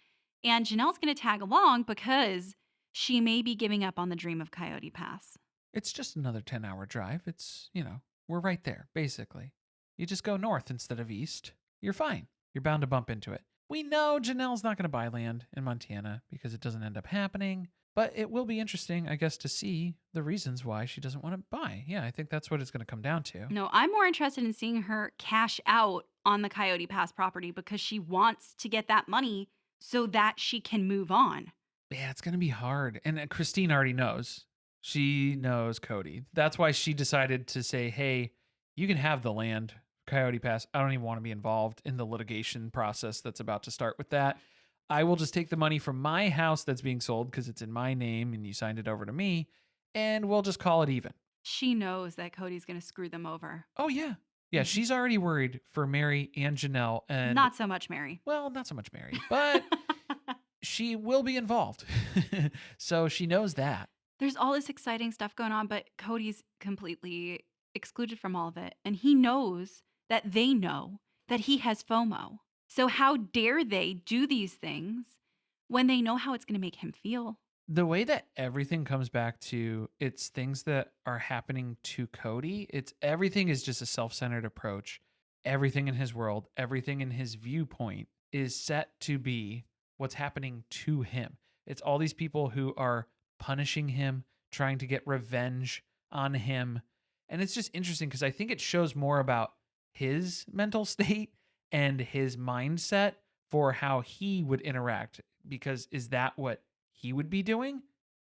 And Janelle's going to tag along because she may be giving up on the dream of Coyote Pass. It's just another 10-hour drive. It's, we're right there, basically. You just go north instead of east. You're fine. You're bound to bump into it. We know Janelle's not going to buy land in Montana because it doesn't end up happening. But it will be interesting, I guess, to see the reasons why she doesn't want to buy. Yeah, I think that's what it's going to come down to. No, I'm more interested in seeing her cash out on the Coyote Pass property because she wants to get that money so that she can move on. Yeah, it's going to be hard. And Christine already knows. She knows Kody. That's why she decided to say, hey, you can have the land, Coyote Pass. I don't even want to be involved in the litigation process that's about to start with that. I will just take the money from my house that's being sold because it's in my name and you signed it over to me, and we'll just call it even. She knows that Cody's going to screw them over. Oh, yeah. Yeah, she's already worried for Meri and Janelle. And not so much Meri. Well, not so much Meri, but she will be involved. So she knows that. There's all this exciting stuff going on, but Cody's completely excluded from all of it. And he knows that they know that he has FOMO. So how dare they do these things when they know how it's going to make him feel? The way that everything comes back to, it's things that are happening to Kody. Everything is just a self-centered approach. Everything in his world, everything in his viewpoint is set to be what's happening to him. It's all these people who are punishing him, trying to get revenge on him. And it's just interesting because I think it shows more about his mental state and his mindset for how he would interact. Because is that what he would be doing?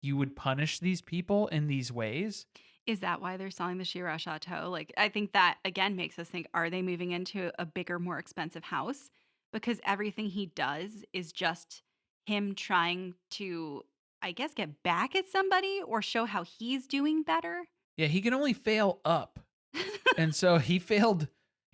You would punish these people in these ways? Is that why they're selling the Shira Chateau? Like, I think that, again, makes us think, are they moving into a bigger, more expensive house? Because everything he does is just him trying to, I guess, get back at somebody or show how he's doing better. Yeah, he can only fail up. And so he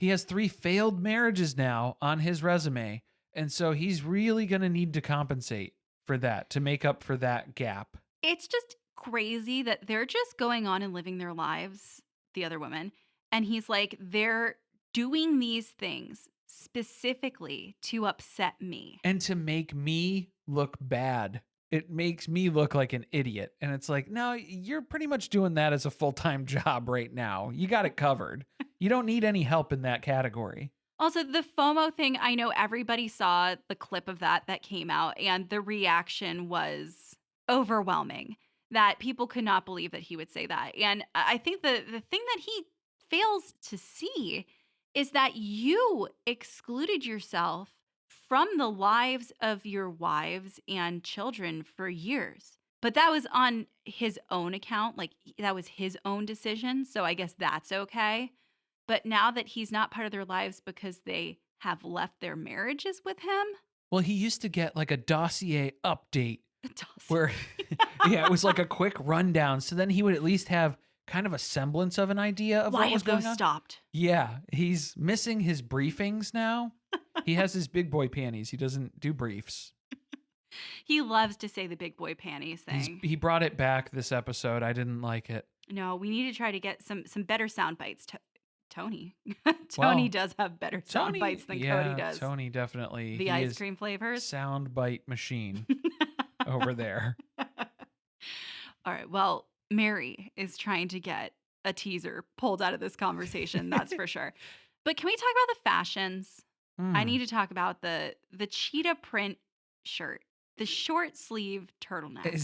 has 3 failed marriages now on his resume. And so he's really going to need to compensate for that to make up for that gap. It's just crazy that they're just going on and living their lives, the other women. And he's like, they're doing these things specifically to upset me. And to make me look bad. It makes me look like an idiot. And it's like, no, you're pretty much doing that as a full-time job right now. You got it covered. You don't need any help in that category. Also, the FOMO thing, I know everybody saw the clip of that came out, and the reaction was overwhelming. that people could not believe that he would say that. And I think the thing that he fails to see is that you excluded yourself from the lives of your wives and children for years. But that was on his own account. Like that was his own decision. So I guess that's okay. But now that he's not part of their lives because they have left their marriages with him, Well, he used to get like a dossier update it does. where, yeah, it was like a quick rundown. So then he would at least have kind of a semblance of an idea of Why what was have going those on. stopped? Yeah, he's missing his briefings now. He has his big boy panties. He doesn't do briefs. He loves to say the big boy panties thing. He brought it back this episode. I didn't like it. No, we need to try to get some better sound bites. Tony. Well, does have better sound bites than Kody does. Tony definitely. The he ice is cream flavors. sound bite machine over there. All right. Well, Meri is trying to get a teaser pulled out of this conversation. That's for sure. But can we talk about the fashions? I need to talk about the cheetah print shirt, the short sleeve turtleneck.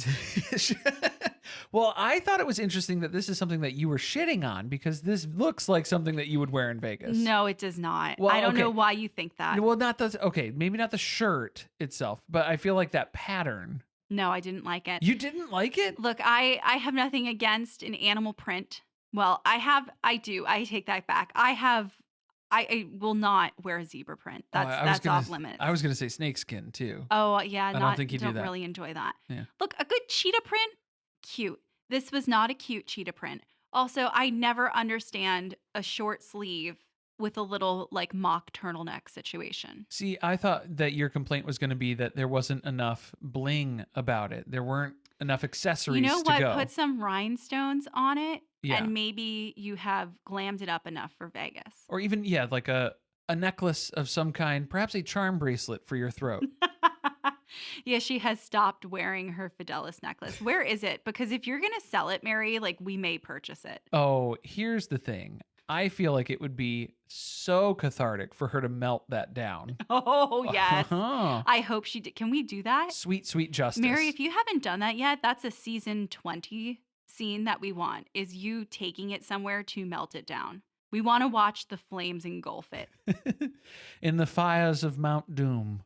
Well, I thought it was interesting that this is something that you were shitting on because this looks like something that you would wear in Vegas. No, it does not. Well, I don't know okay. why you think that. Well, maybe not the shirt itself, but I feel like that pattern. No, I didn't like it. You didn't like it? Look, I have nothing against an animal print. Well, I do. I take that back. I will not wear a zebra print. That's off limits. I was going to say snakeskin too. Oh, yeah. I don't think you do don't that. really enjoy that. Yeah. Look, a good cheetah print, cute. This was not a cute cheetah print. Also, I never understand a short sleeve with a little like mock turtleneck situation. See, I thought that your complaint was going to be that there wasn't enough bling about it. There weren't enough accessories You know to what? go. Put some rhinestones on it, Yeah. and maybe you have glammed it up enough for Vegas. Or even, yeah, like a necklace of some kind, perhaps a charm bracelet for your throat. Yeah, she has stopped wearing her Fidelis necklace. Where is it? Because if you're going to sell it, Meri, like we may purchase it. Oh, here's the thing. I feel like it would be so cathartic for her to melt that down. Oh, yes. Uh-huh. I hope she did. Can we do that? Sweet, sweet justice. Meri, if you haven't done that yet, that's a season 20 scene that we want, is you taking it somewhere to melt it down. We want to watch the flames engulf it. In the fires of Mount Doom.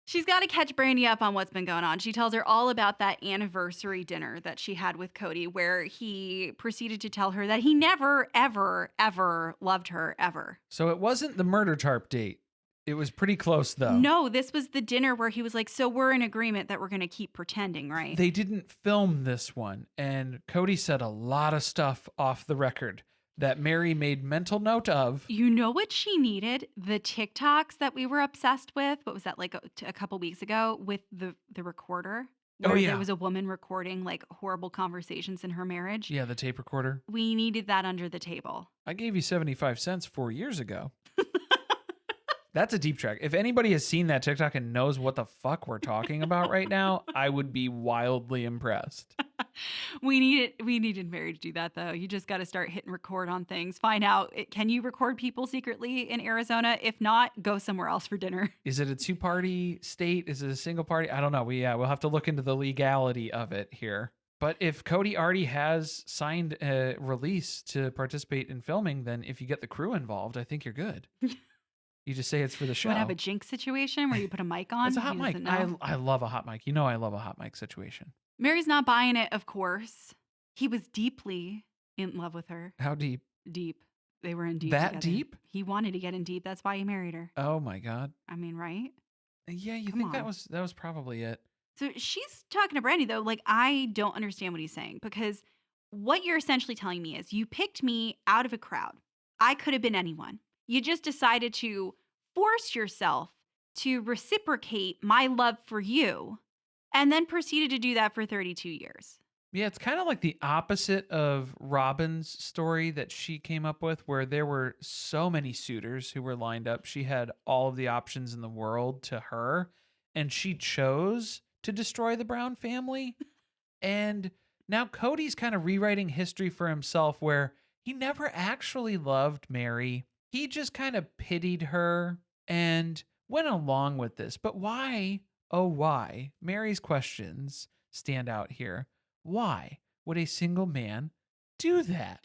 She's got to catch Brandy up on what's been going on. She tells her all about that anniversary dinner that she had with Kody, where he proceeded to tell her that he never, ever, ever loved her, ever. So it wasn't the murder tarp date. It was pretty close, though. No, this was the dinner where he was like, so we're in agreement that we're going to keep pretending, right? They didn't film this one, and Kody said a lot of stuff off the record that Meri made mental note of. You know what she needed? The TikToks that we were obsessed with. What was that, like a couple weeks ago with the recorder? Where yeah. There was a woman recording like horrible conversations in her marriage. Yeah, the tape recorder. We needed that under the table. I gave you 75 cents 4 years ago. That's a deep track. If anybody has seen that TikTok and knows what the fuck we're talking about right now, I would be wildly impressed. We needed Meri to do that though. You just got to start hitting record on things. Find out, can you record people secretly in Arizona? If not, go somewhere else for dinner. Is it a 2-party state? Is it a single party? I don't know. We'll have to look into the legality of it here. But if Kody already has signed a release to participate in filming, then if you get the crew involved, I think you're good. You just say it's for the show. Would have a jinx situation where you put a mic on? It's a hot mic. Know? I love a hot mic. You know I love a hot mic situation. Meri's not buying it, of course. He was deeply in love with her. How deep? Deep. They were in deep That together. deep? He wanted to get in deep. That's why he married her. Oh my God. I mean, right? Yeah, you Come think on. that was probably it. So she's talking to Brandy, though. Like, I don't understand what he's saying, because what you're essentially telling me is you picked me out of a crowd. I could have been anyone. You just decided to force yourself to reciprocate my love for you, and then proceeded to do that for 32 years. Yeah, it's kind of like the opposite of Robyn's story that she came up with, where there were so many suitors who were lined up. She had all of the options in the world to her, and she chose to destroy the Brown family. And now Kody's kind of rewriting history for himself, where he never actually loved Meri. He just kind of pitied her and went along with this. But why, oh why, Meri's questions stand out here. Why would a single man do that?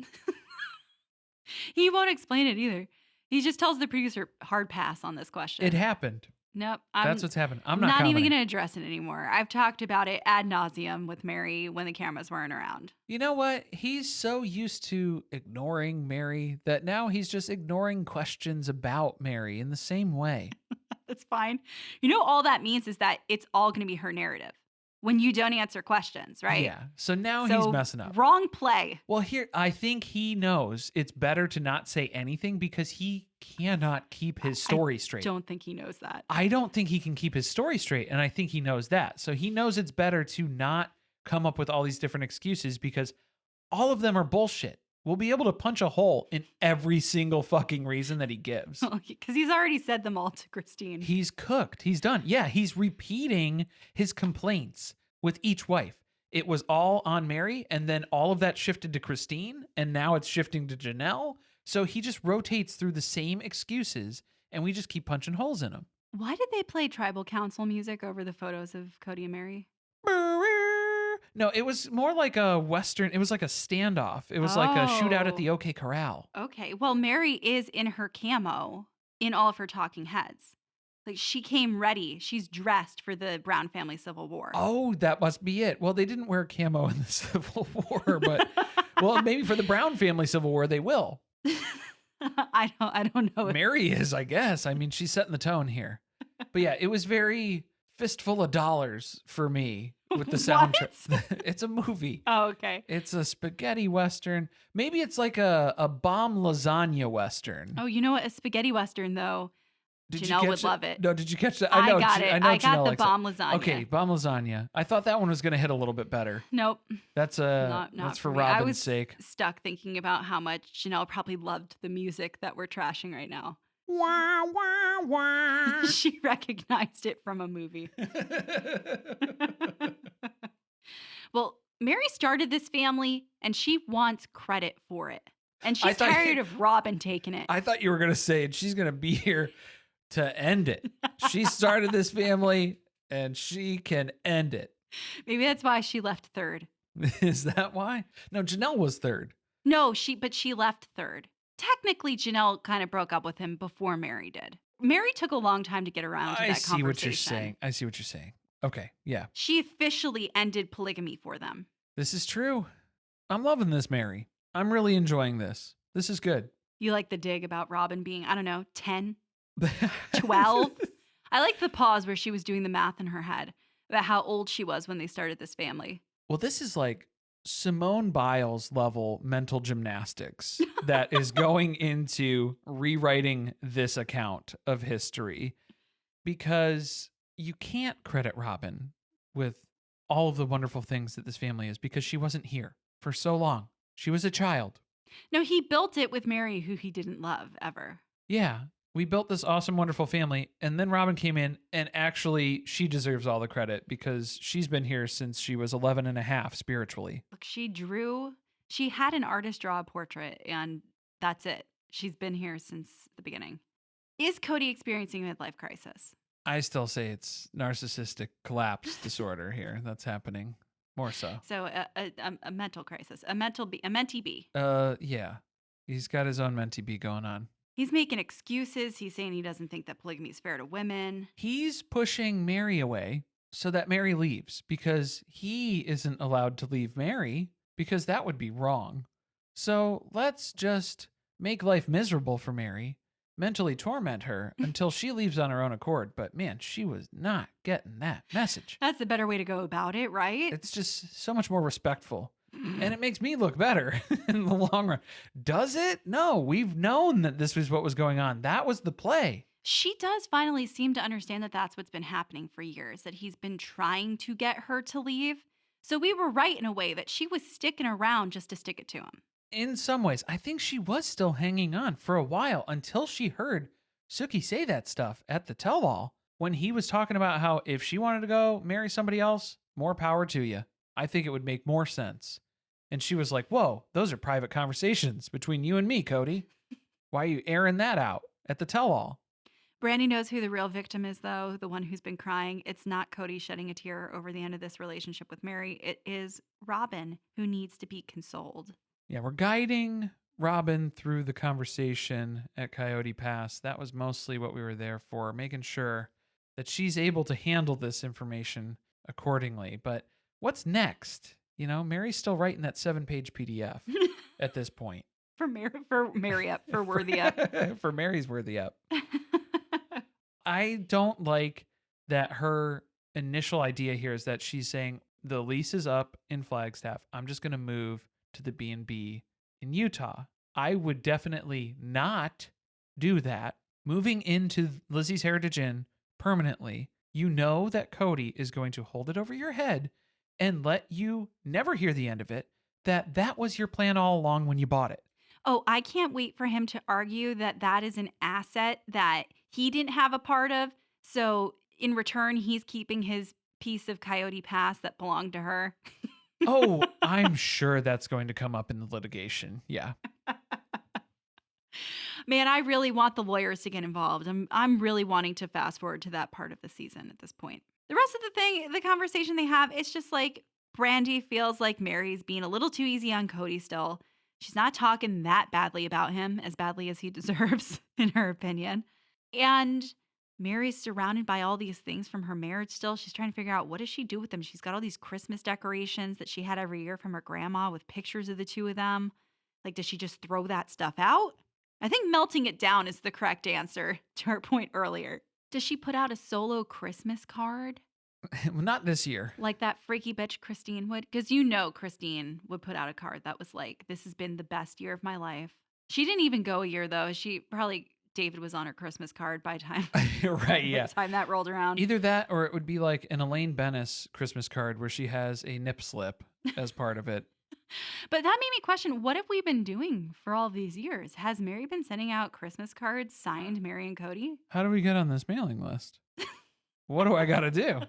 He won't explain it either. He just tells the producer, hard pass on this question. It happened. Nope. That's what's happened. I'm not not even commenting. going to address it anymore. I've talked about it ad nauseum with Meri when the cameras weren't around. You know what? He's so used to ignoring Meri that now he's just ignoring questions about Meri in the same way. That's fine. You know, all that means is that it's all going to be her narrative when you don't answer questions, right? Yeah. So now he's messing up. Wrong play. Well, here, I think he knows it's better to not say anything because he cannot keep his story straight. Don't think he knows that. I don't think he can keep his story straight. And I think he knows that. So he knows it's better to not come up with all these different excuses because all of them are bullshit. We'll be able to punch a hole in every single fucking reason that he gives. Because he's already said them all to Christine. He's cooked. He's done. Yeah, he's repeating his complaints with each wife. It was all on Meri, and then all of that shifted to Christine, and now it's shifting to Janelle. So he just rotates through the same excuses, and we just keep punching holes in them. Why did they play tribal council music over the photos of Kody and Meri? No, it was more like a Western. It was like a standoff. It was like a shootout at the OK Corral. Okay. Well, Meri is in her camo in all of her talking heads. Like, she came ready. She's dressed for the Brown family Civil War. Oh, that must be it. Well, they didn't wear camo in the Civil War, but well, maybe for the Brown family Civil War, they will. I don't know. Meri is, I guess. I mean, she's setting the tone here. But yeah, it was very fistful of dollars for me with the soundtrack. It's a movie. Oh, okay. It's a spaghetti Western. Maybe it's like a bomb lasagna Western. Oh, you know what? A spaghetti Western, though. Janelle would love it. No, did you catch that? I got it. I got Janelle the bomb lasagna. Okay, bomb lasagna. I thought that one was going to hit a little bit better. Nope. That's not for me. I Robyn's was sake. Stuck thinking about how much Janelle probably loved the music that we're trashing right now. Wah, wah, wah. She recognized it from a movie. Well, Meri started this family and she wants credit for it. And she's tired of Robyn taking it. I thought you were going to say she's going to be here to end it. She started this family and she can end it. Maybe that's why she left third. Is that why? No, Janelle was third. No, but she left third. Technically, Janelle kind of broke up with him before Meri did. Meri took a long time to get around to that conversation. I see what you're saying. Okay, yeah. She officially ended polygamy for them. This is true. I'm loving this, Meri. I'm really enjoying this. This is good. You like the dig about Robyn being, I don't know, 10, 12? I like the pause where she was doing the math in her head about how old she was when they started this family. Well, this is like Simone Biles level mental gymnastics that is going into rewriting this account of history, because you can't credit Robyn with all of the wonderful things that this family is because she wasn't here for so long. She was a child. No, he built it with Meri, who he didn't love ever. Yeah. We built this awesome, wonderful family, and then Robyn came in, and actually, she deserves all the credit because she's been here since she was 11 and a half spiritually. Look, she had an artist draw a portrait, and that's it. She's been here since the beginning. Is Kody experiencing a midlife crisis? I still say it's narcissistic collapse disorder here. That's happening more so. So a mental crisis, a mentee B. Yeah. He's got his own mentee B going on. He's making excuses. He's saying he doesn't think that polygamy is fair to women. He's pushing Meri away so that Meri leaves because he isn't allowed to leave Meri because that would be wrong. So let's just make life miserable for Meri, mentally torment her until she leaves on her own accord. But man, she was not getting that message. That's the better way to go about it, right? It's just so much more respectful. And it makes me look better in the long run. Does it? No, we've known that this was what was going on. That was the play. She does finally seem to understand that that's what's been happening for years, that he's been trying to get her to leave. So we were right in a way that she was sticking around just to stick it to him. In some ways, I think she was still hanging on for a while until she heard Suki say that stuff at the tell-all when he was talking about how if she wanted to go marry somebody else, more power to you. I think it would make more sense. And she was like, whoa, those are private conversations between you and me, Kody. Why are you airing that out at the tell-all? Brandy knows who the real victim is, though, the one who's been crying. It's not Kody shedding a tear over the end of this relationship with Meri. It is Robyn who needs to be consoled. Yeah, we're guiding Robyn through the conversation at Coyote Pass. That was mostly what we were there for, making sure that she's able to handle this information accordingly. But what's next? You know, Mary's still writing that 7-page PDF at this point. For Meri up, for Worthy Up. For Mary's Worthy Up. I don't like that her initial idea here is that she's saying the lease is up in Flagstaff. I'm just going to move to the B&B in Utah. I would definitely not do that. Moving into Lizzie's Heritage Inn permanently, you know that Kody is going to hold it over your head and let you never hear the end of it, that was your plan all along when you bought it. Oh, I can't wait for him to argue that that is an asset that he didn't have a part of. So in return, he's keeping his piece of Coyote Pass that belonged to her. Oh, I'm sure that's going to come up in the litigation. Yeah. Man, I really want the lawyers to get involved. I'm really wanting to fast forward to that part of the season at this point. The rest of the conversation they have, it's just like Brandy feels like Mary's being a little too easy on Kody still. She's not talking that badly about him, as badly as he deserves, in her opinion. And Mary's surrounded by all these things from her marriage still. She's trying to figure out what does she do with them. She's got all these Christmas decorations that she had every year from her grandma with pictures of the two of them. Like, does she just throw that stuff out? I think melting it down is the correct answer to our point earlier. Does she put out a solo Christmas card? Well, not this year. Like that freaky bitch Christine would? Because you know Christine would put out a card that was like, this has been the best year of my life. She didn't even go a year, though. David was on her Christmas card by time. Right, yeah. By the time that rolled around. Either that or it would be like an Elaine Bennis Christmas card where she has a nip slip as part of it. But that made me question, what have we been doing for all these years? Has Meri been sending out Christmas cards signed Meri and Kody? How do we get on this mailing list? What do I got to do?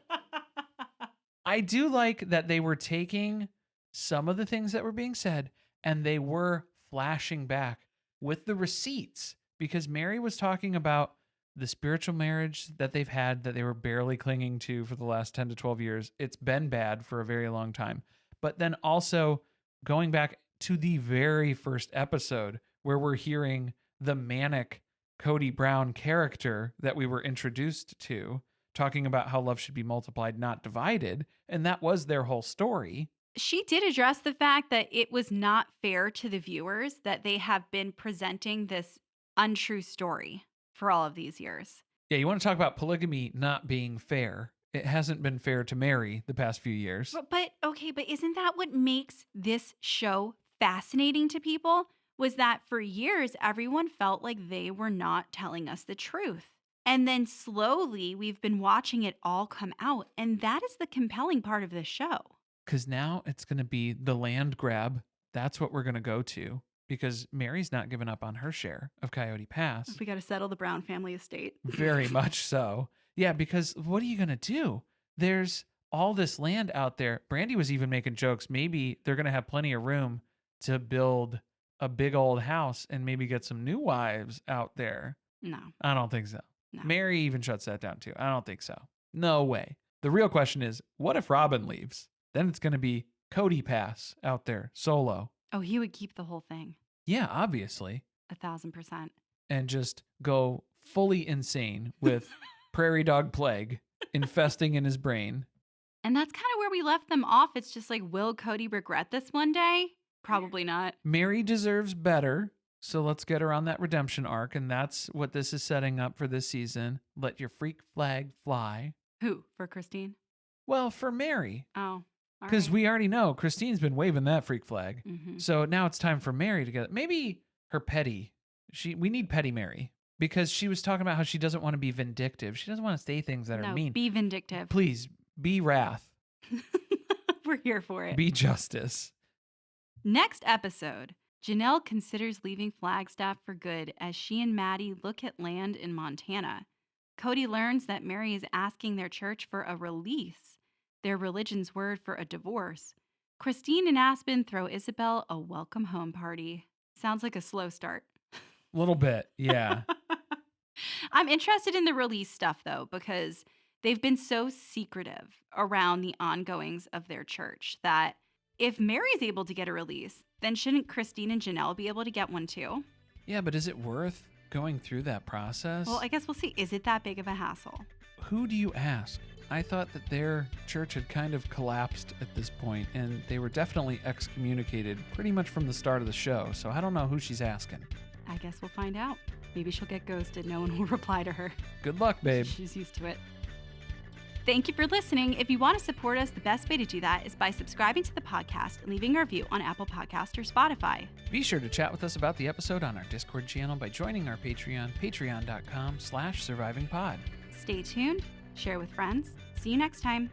I do like that they were taking some of the things that were being said and they were flashing back with the receipts because Meri was talking about the spiritual marriage that they've had that they were barely clinging to for the last 10 to 12 years. It's been bad for a very long time. But then also going back to the very first episode where we're hearing the manic Kody Brown character that we were introduced to talking about how love should be multiplied, not divided. And that was their whole story. She did address the fact that it was not fair to the viewers that they have been presenting this untrue story for all of these years. Yeah, you want to talk about polygamy not being fair. It hasn't been fair to Meri the past few years. But isn't that what makes this show fascinating to people? Was that for years, everyone felt like they were not telling us the truth. And then slowly, we've been watching it all come out. And that is the compelling part of this show. Because now it's going to be the land grab. That's what we're going to go to. Because Mary's not giving up on her share of Coyote Pass. We got to settle the Brown family estate. Very much so. Yeah, because what are you going to do? There's all this land out there. Brandy was even making jokes. Maybe they're going to have plenty of room to build a big old house and maybe get some new wives out there. No. I don't think so. No. Meri even shuts that down too. I don't think so. No way. The real question is, what if Robyn leaves? Then it's going to be Kody Pass out there solo. Oh, he would keep the whole thing. Yeah, obviously. 1,000%. And just go fully insane with prairie dog plague infesting in his brain. And that's kind of where we left them off. It's just like, will Kody regret this one day? Probably not. Meri deserves better. So let's get her on that redemption arc. And that's what this is setting up for this season. Let your freak flag fly. Who? For Christine? Well, for Meri. Oh. Because we already know Christine's been waving that freak flag. Mm-hmm. So now it's time for Meri to get maybe her petty. We need petty Meri. Because she was talking about how she doesn't want to be vindictive. She doesn't want to say things that are mean. Be vindictive. Please, be wrath. We're here for it. Be justice. Next episode, Janelle considers leaving Flagstaff for good as she and Maddie look at land in Montana. Kody learns that Meri is asking their church for a release, their religion's word for a divorce. Christine and Aspen throw Isabel a welcome home party. Sounds like a slow start. A little bit, yeah. I'm interested in the release stuff though, because they've been so secretive around the ongoings of their church that if Mary's able to get a release, then shouldn't Christine and Janelle be able to get one too? Yeah, but is it worth going through that process? Well, I guess we'll see. Is it that big of a hassle? Who do you ask? I thought that their church had kind of collapsed at this point, and they were definitely excommunicated pretty much from the start of the show, so I don't know who she's asking. I guess we'll find out. Maybe she'll get ghosted. No one will reply to her. Good luck, babe. She's used to it. Thank you for listening. If you want to support us, the best way to do that is by subscribing to the podcast and leaving a review on Apple Podcasts or Spotify. Be sure to chat with us about the episode on our Discord channel by joining our Patreon, patreon.com/survivingpod. Stay tuned, share with friends. See you next time.